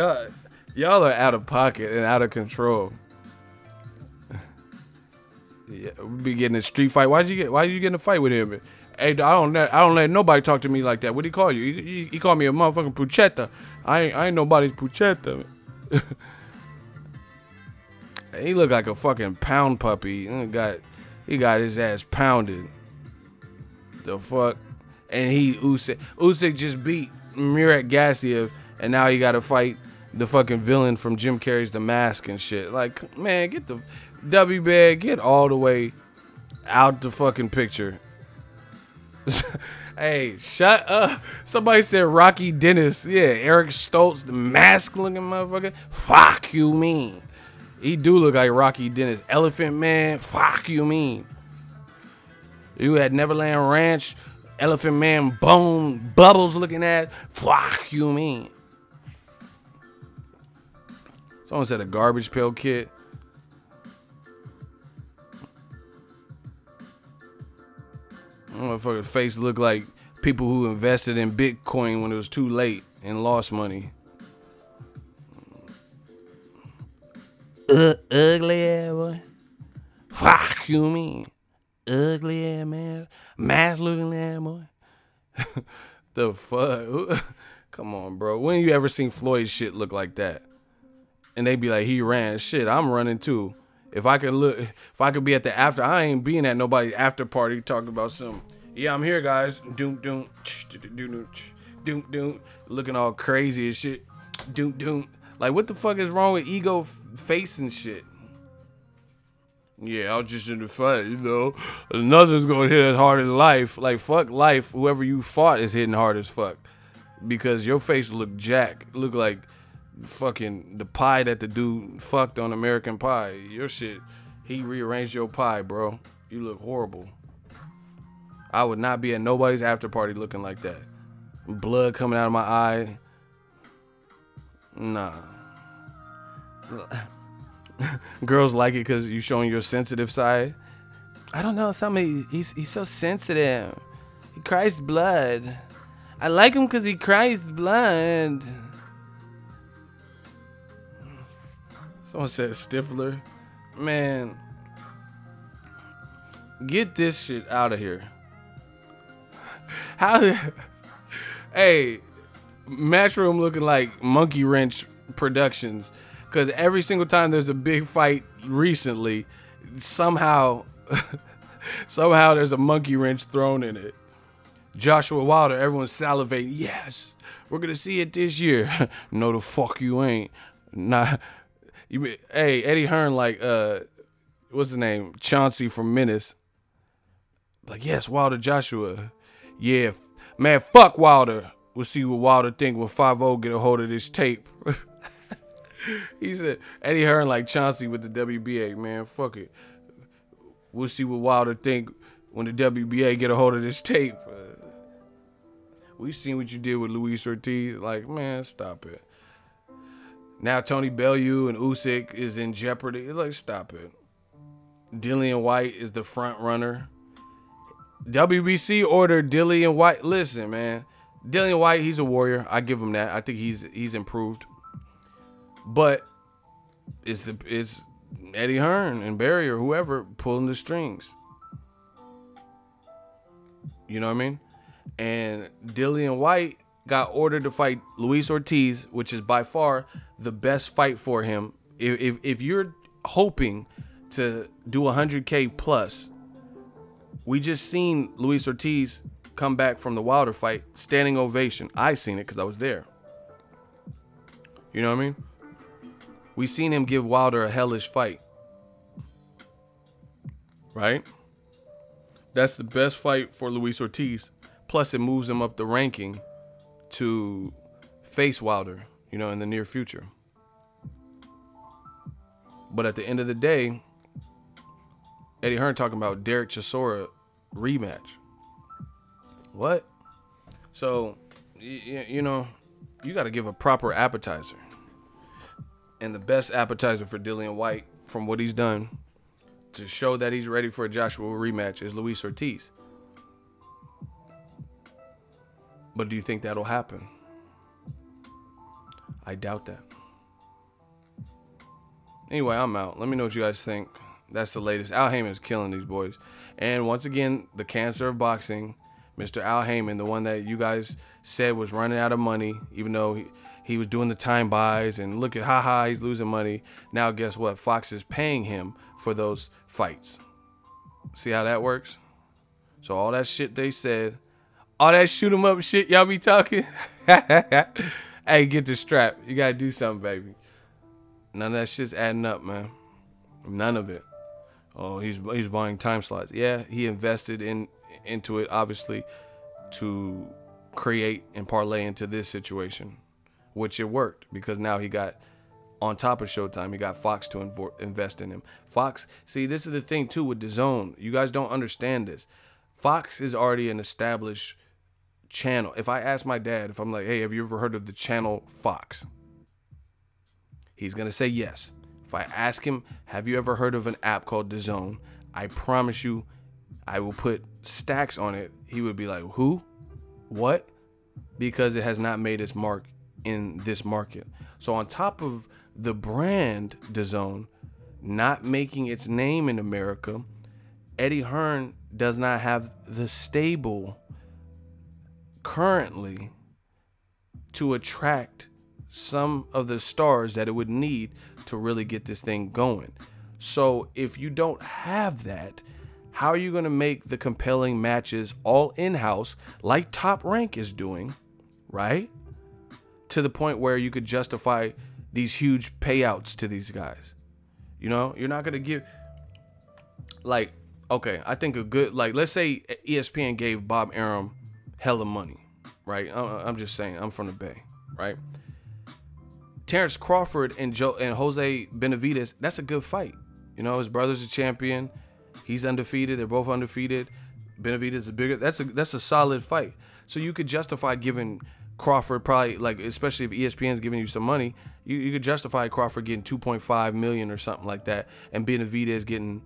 y'all are out of pocket and out of control. Yeah, we be getting a street fight. Why you get in a fight with him? Hey, I don't let nobody talk to me like that. What do he call you? He called me a motherfucking puchetta. I ain't nobody's puchetta. He look like a fucking pound puppy. He got his ass pounded. The fuck? And Usyk just beat Murat Gassiev, and now he got to fight the fucking villain from Jim Carrey's The Mask and shit. Like, man, get the W-Bag, get all the way out the fucking picture. Hey, shut up. Somebody said Rocky Dennis. Yeah, Eric Stoltz, the mask looking motherfucker. Fuck you mean. He do look like Rocky Dennis. Elephant Man, fuck you mean. You had Neverland Ranch, Elephant Man Bone Bubbles looking at. Fuck you mean. Someone said a Garbage Pail Kid. Motherfucker's face look like people who invested in Bitcoin when it was too late and lost money. Ugly ass boy. Fuck you mean. Ugly ass man. Mask looking ass boy. The fuck? Come on, bro. When you ever seen Floyd's shit look like that? And they be like, he ran. Shit, I'm running too. If I could be at the after, I ain't being at nobody's after party talking about some. Yeah, I'm here, guys. Doom, looking all crazy and shit. Doom. Like, what the fuck is wrong with ego face and shit? Yeah, I was just in the fight, you know. Nothing's gonna hit as hard as life. Like, fuck life. Whoever you fought is hitting hard as fuck. Because your face look jack. Look like fucking the pie that the dude fucked on American Pie. Your shit He rearranged your pie, bro. You look horrible. I would not be at nobody's after party looking like that. Blood coming out of my eye. Nah. Girls like it because you showing your sensitive side. I don't know. He's so sensitive. He cries blood. I like him because he cries blood. Someone said Stifler. Man, get this shit out of here. How? Hey, Matchroom looking like Monkey Wrench Productions, because every single time there's a big fight recently, somehow there's a monkey wrench thrown in it. Joshua Wilder, everyone's salivating. Yes, we're gonna see it this year. No, the fuck you ain't. Nah. Hey, Eddie Hearn, like, what's his name? Chauncey from Menace. Like, yes, Wilder Joshua. Yeah, man, fuck Wilder. We'll see what Wilder think when 5-0 get a hold of this tape. He said, Eddie Hearn like Chauncey with the WBA, man, fuck it. We'll see what Wilder think when the WBA get a hold of this tape. We seen what you did with Luis Ortiz. Like, man, stop it. Now Tony Bellew and Usyk is in jeopardy. Like, stop it. Dillian White is the front runner. WBC ordered Dillian White. Listen, man. Dillian White, he's a warrior. I give him that. I think he's improved. But it's Eddie Hearn and Barry or whoever pulling the strings. You know what I mean? And Dillian White got ordered to fight Luis Ortiz, which is by far the best fight for him. If you're hoping to do 100K plus, we just seen Luis Ortiz come back from the Wilder fight, standing ovation. I seen it because I was there. You know what I mean? We seen him give Wilder a hellish fight. Right? That's the best fight for Luis Ortiz. Plus, it moves him up the ranking to face Wilder, you know, in the near future. But at the end of the day, Eddie Hearn talking about Derek Chisora rematch. What? So, you know, you got to give a proper appetizer. And the best appetizer for Dillian White, from what he's done, to show that he's ready for a Joshua rematch, is Luis Ortiz. But do you think that'll happen? I doubt that. Anyway, I'm out. Let me know what you guys think. That's the latest. Al Haymon's killing these boys. And once again, the cancer of boxing, Mr. Al Haymon, the one that you guys said was running out of money, even though he was doing the time buys, and look at, he's losing money. Now guess what? Fox is paying him for those fights. See how that works? So all that shit they said, all that shoot 'em up shit y'all be talking. Hey, get the strap. You gotta do something, baby. None of that shit's adding up, man. None of it. Oh, he's buying time slots. Yeah, he invested into it, obviously, to create and parlay into this situation, which it worked, because now he got, on top of Showtime, he got Fox to invest in him. Fox, see, this is the thing too with Dazn. You guys don't understand this. Fox is already an established channel. If I ask my dad, if I'm like, hey, have you ever heard of the channel Fox? He's gonna say yes. If I ask him, have you ever heard of an app called Dazn? I promise you, I will put stacks on it. He would be like, who? What? Because it has not made its mark in this market. So on top of the brand Dazn not making its name in America, Eddie Hearn does not have the stable currently to attract some of the stars that it would need to really get this thing going. So if you don't have that, how are you going to make the compelling matches all in-house like Top Rank is doing, right? To the point where you could justify these huge payouts to these guys. You know, you're not going to give, like, okay, I think a good, like, let's say ESPN gave Bob Arum hella money, right? I'm just saying, I'm from the Bay, right? Terrence Crawford and Jose Benavidez, that's a good fight. You know, his brother's a champion. He's undefeated. They're both undefeated. Benavidez is bigger. That's a solid fight. So you could justify giving Crawford probably, like, especially if ESPN's giving you some money, you could justify Crawford getting 2.5 million or something like that, and Benavidez getting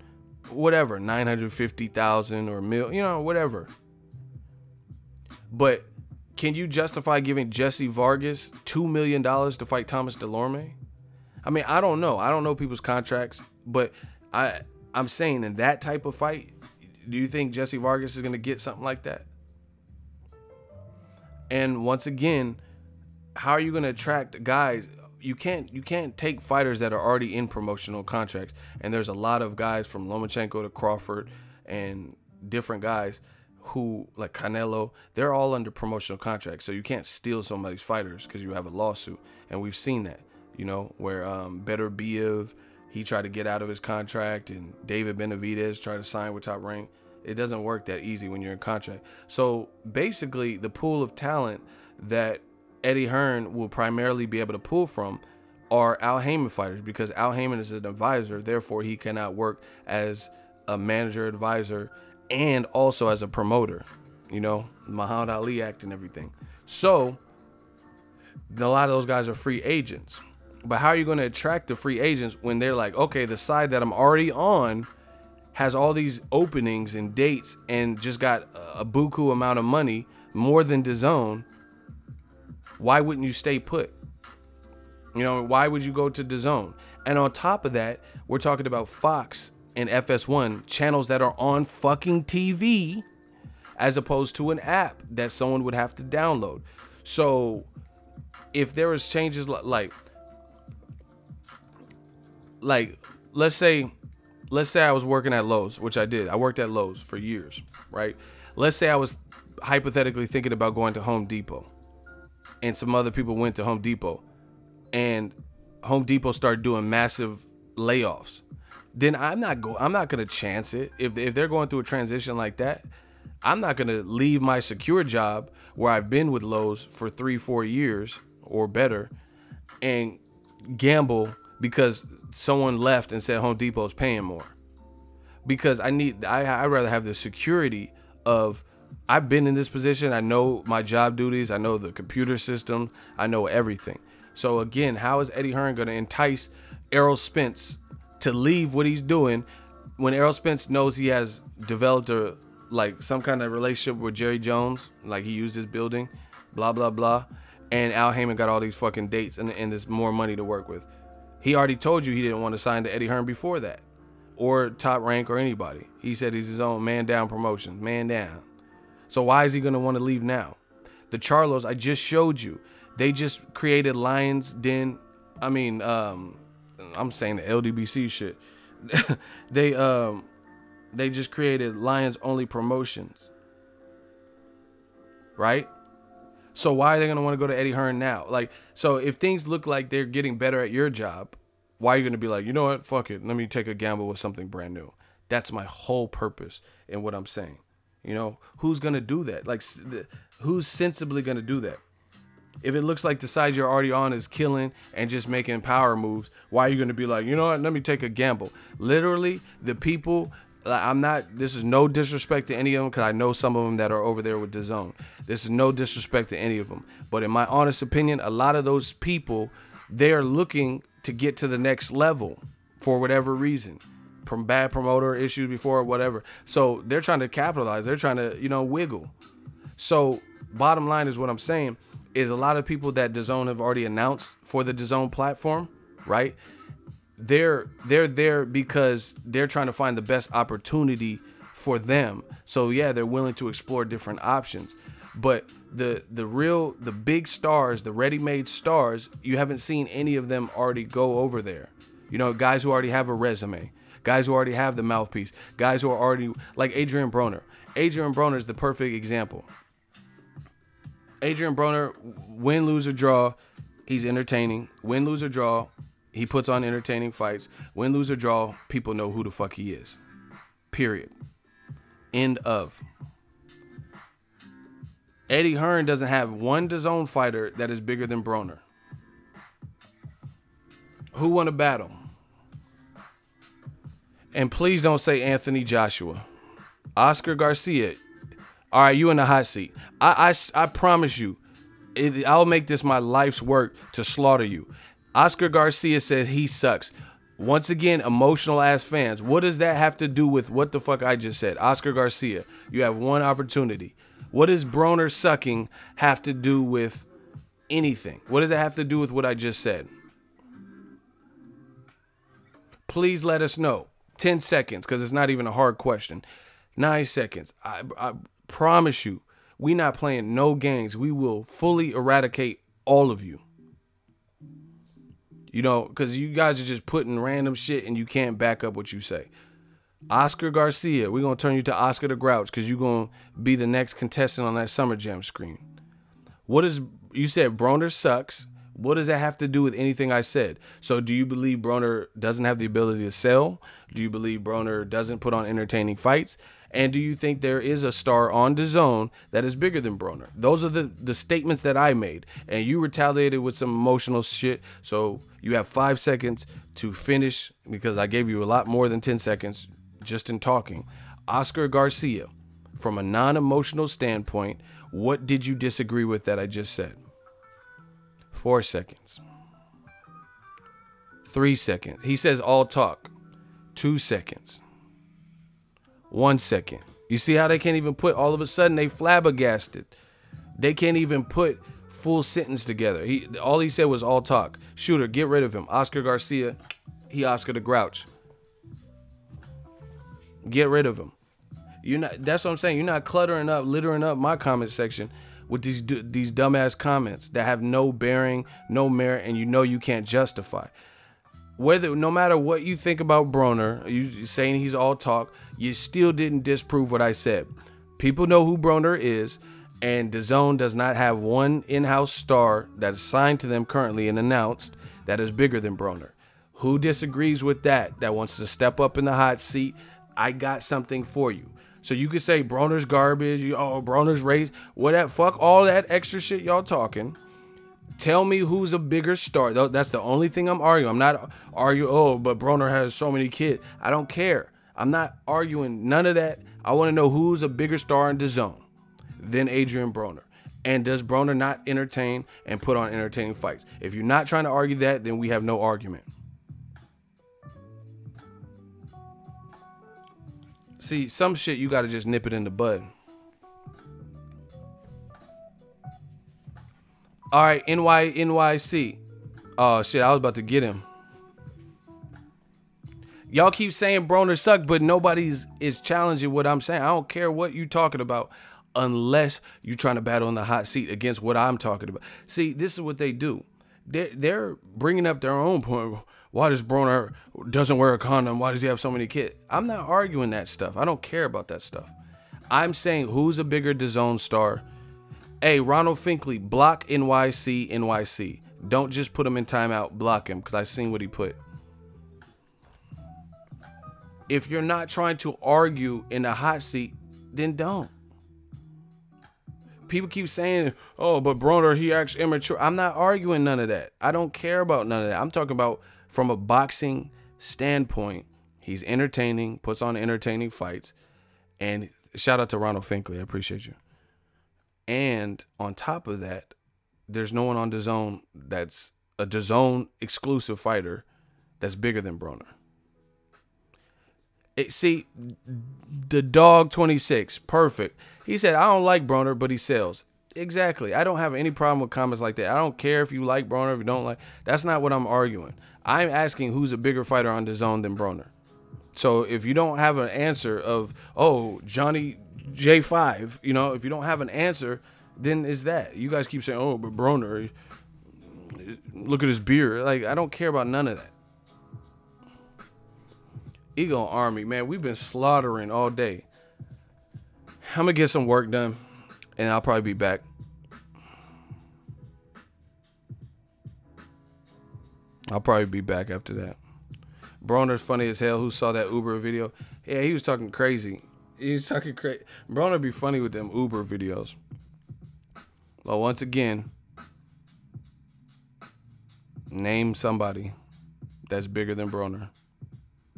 whatever, 950,000 or mil, you know, whatever. But can you justify giving Jesse Vargas $2 million to fight Thomas Delorme? I mean, I don't know. I don't know people's contracts, but I'm saying in that type of fight, do you think Jesse Vargas is going to get something like that? And once again, how are you going to attract guys? You can't take fighters that are already in promotional contracts. And there's a lot of guys from Lomachenko to Crawford and different guys who, like Canelo, they're all under promotional contracts. So you can't steal somebody's fighters because you have a lawsuit. And we've seen that, you know, where Beterbiev, he tried to get out of his contract, and David Benavidez tried to sign with Top Rank. It doesn't work that easy when you're in contract. So basically, the pool of talent that Eddie Hearn will primarily be able to pull from are Al Haymon fighters, because Al Haymon is an advisor. Therefore, he cannot work as a manager, advisor, and also as a promoter. You know, Muhammad Ali Act and everything. So a lot of those guys are free agents. But how are you going to attract the free agents when they're like, okay, the side that I'm already on has all these openings and dates and just got a buku amount of money, more than Dazn? Why wouldn't you stay put? You know, why would you go to Dazn? And on top of that, we're talking about Fox and FS1, channels that are on fucking TV, as opposed to an app that someone would have to download. So if there was changes like let's say I was working at Lowe's, which I did. I worked at Lowe's for years, right? Let's say I was hypothetically thinking about going to Home Depot, and some other people went to Home Depot, and Home Depot started doing massive layoffs. Then I'm not gonna chance it. If they're going through a transition like that, I'm not gonna leave my secure job where I've been with Lowe's for 3-4 years or better and gamble because someone left and said Home Depot's paying more. Because I'd rather have the security of, I've been in this position, I know my job duties, I know the computer system, I know everything. So again, how is Eddie Hearn going to entice Errol Spence to leave what he's doing when Errol Spence knows he has developed some kind of relationship with Jerry Jones, like he used his building, blah blah blah, and Al Haymon got all these fucking dates and there's more money to work with. He already told you he didn't want to sign to Eddie Hearn before that, or Top Rank, or anybody. He said he's his own man down promotion, man down. So why is he going to want to leave now? The Charlos, I just showed you, they just created Lions Den. I mean, I'm saying the LDBC shit. They just created Lions Only Promotions, right? So why are they going to want to go to Eddie Hearn now? Like, so if things look like they're getting better at your job, why are you going to be like, you know what, fuck it, let me take a gamble with something brand new? That's my whole purpose in what I'm saying. You know, who's going to do that? Like, who's sensibly going to do that? If it looks like the side you're already on is killing and just making power moves, why are you going to be like, you know what, let me take a gamble? Literally, the people, this is no disrespect to any of them, because I know some of them that are over there with Dazn. This is no disrespect to any of them. But in my honest opinion, a lot of those people, they're looking to get to the next level for whatever reason. From bad promoter issues before or whatever. So they're trying to capitalize. They're trying to, wiggle. So bottom line is what I'm saying is a lot of people that Dazn have already announced for the Dazn platform, right? They're there because they're trying to find the best opportunity for them. So yeah, they're willing to explore different options. But the big stars, the ready-made stars, you haven't seen any of them already go over there. Guys who already have a resume, guys who already have the mouthpiece, guys who are already, like Adrian Broner. Adrian Broner is the perfect example. Adrian Broner, win, lose, or draw, he's entertaining. Win, lose, or draw, he puts on entertaining fights. Win, lose, or draw, people know who the fuck he is. Period. End of. Eddie Hearn doesn't have one Dazn fighter that is bigger than Broner. Who won a battle? And please don't say Anthony Joshua. Oscar Garcia. All right, you in the hot seat. I promise you, I'll make this my life's work to slaughter you. Oscar Garcia says he sucks. Once again, emotional ass fans. What does that have to do with what the fuck I just said? Oscar Garcia, you have one opportunity. What does Broner sucking have to do with anything? What does it have to do with what I just said? Please let us know. 10 seconds, because it's not even a hard question. 9 seconds. I promise you, we not playing no games. We will fully eradicate all of you. You know, because you guys are just putting random shit and you can't back up what you say. Oscar Garcia, we're going to turn you to Oscar the Grouch because you're going to be the next contestant on that Summer Jam screen. What is, you said Broner sucks. What does that have to do with anything I said? So do you believe Broner doesn't have the ability to sell? Do you believe Broner doesn't put on entertaining fights? And do you think there is a star on Dazn that is bigger than Broner? Those are the statements that I made. And you retaliated with some emotional shit. So you have 5 seconds to finish because I gave you a lot more than 10 seconds just in talking. Oscar Garcia, from a non-emotional standpoint, what did you disagree with that I just said? 4 seconds. 3 seconds. He says all talk. 2 seconds. 1 second. You see how they can't even put, all of a sudden they flabbergasted. They can't even put full sentence together. All he said was all talk. Shooter, get rid of him. Oscar Garcia, he Oscar the Grouch. Get rid of him. You're not, that's what I'm saying. You're not cluttering up, littering up my comment section with these dumbass comments that have no bearing, no merit, and you know you can't justify. No matter what you think about Broner, you saying he's all talk, you still didn't disprove what I said. People know who Broner is, and Dazn does not have one in-house star that's signed to them currently and announced that is bigger than Broner. Who disagrees with that wants to step up in the hot seat? I got something for you. So you could say Broner's garbage, Broner's race, whatever, fuck all that extra shit y'all talking. Tell me who's a bigger star. That's the only thing I'm arguing. I'm not arguing, but Broner has so many kids. I don't care. I'm not arguing none of that. I want to know who's a bigger star in Dazn than Adrian Broner. And does Broner not entertain and put on entertaining fights? If you're not trying to argue that, then we have no argument. See, some shit you got to just nip it in the bud. All right, NYC. Oh, shit, I was about to get him. Y'all keep saying Broner suck, but nobody's is challenging what I'm saying. I don't care what you talking about unless you trying to battle in the hot seat against what I'm talking about. See, this is what they do. They're bringing up their own point. Why does Broner doesn't wear a condom? Why does he have so many kids? I'm not arguing that stuff. I don't care about that stuff. I'm saying who's a bigger Dazn star. Hey, Ronald Finkley, block NYC. Don't just put him in timeout. Block him, because I seen what he put. If you're not trying to argue in the hot seat, then don't. People keep saying, oh, but Broner, he acts immature. I'm not arguing none of that. I don't care about none of that. I'm talking about from a boxing standpoint. He's entertaining, puts on entertaining fights. And shout out to Ronald Finkley. I appreciate you. And on top of that, there's no one on Dazn that's a Dazn exclusive fighter that's bigger than Broner. See, the dog 26, perfect. He said, I don't like Broner, but he sells. Exactly. I don't have any problem with comments like that. I don't care if you like Broner, if you don't like. That's not what I'm arguing. I'm asking who's a bigger fighter on Dazn than Broner. So if you don't have an answer of, oh, Johnny J5, you know, if you don't have an answer, then is that. You guys keep saying, oh, but Broner, look at his beard. Like, I don't care about none of that. Ego Army, man, we've been slaughtering all day. I'm gonna get some work done, and I'll probably be back. I'll probably be back after that. Broner's funny as hell. Who saw that Uber video? Yeah, he was talking crazy. He was talking crazy. Broner be funny with them Uber videos. Well, once again, name somebody that's bigger than Broner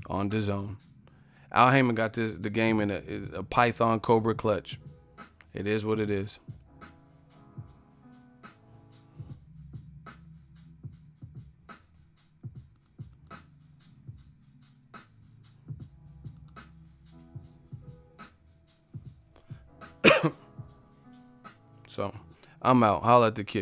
on Dazn. Al Haymon got the game in a Python Cobra clutch. It is what it is. So, I'm out. Holla at the kid.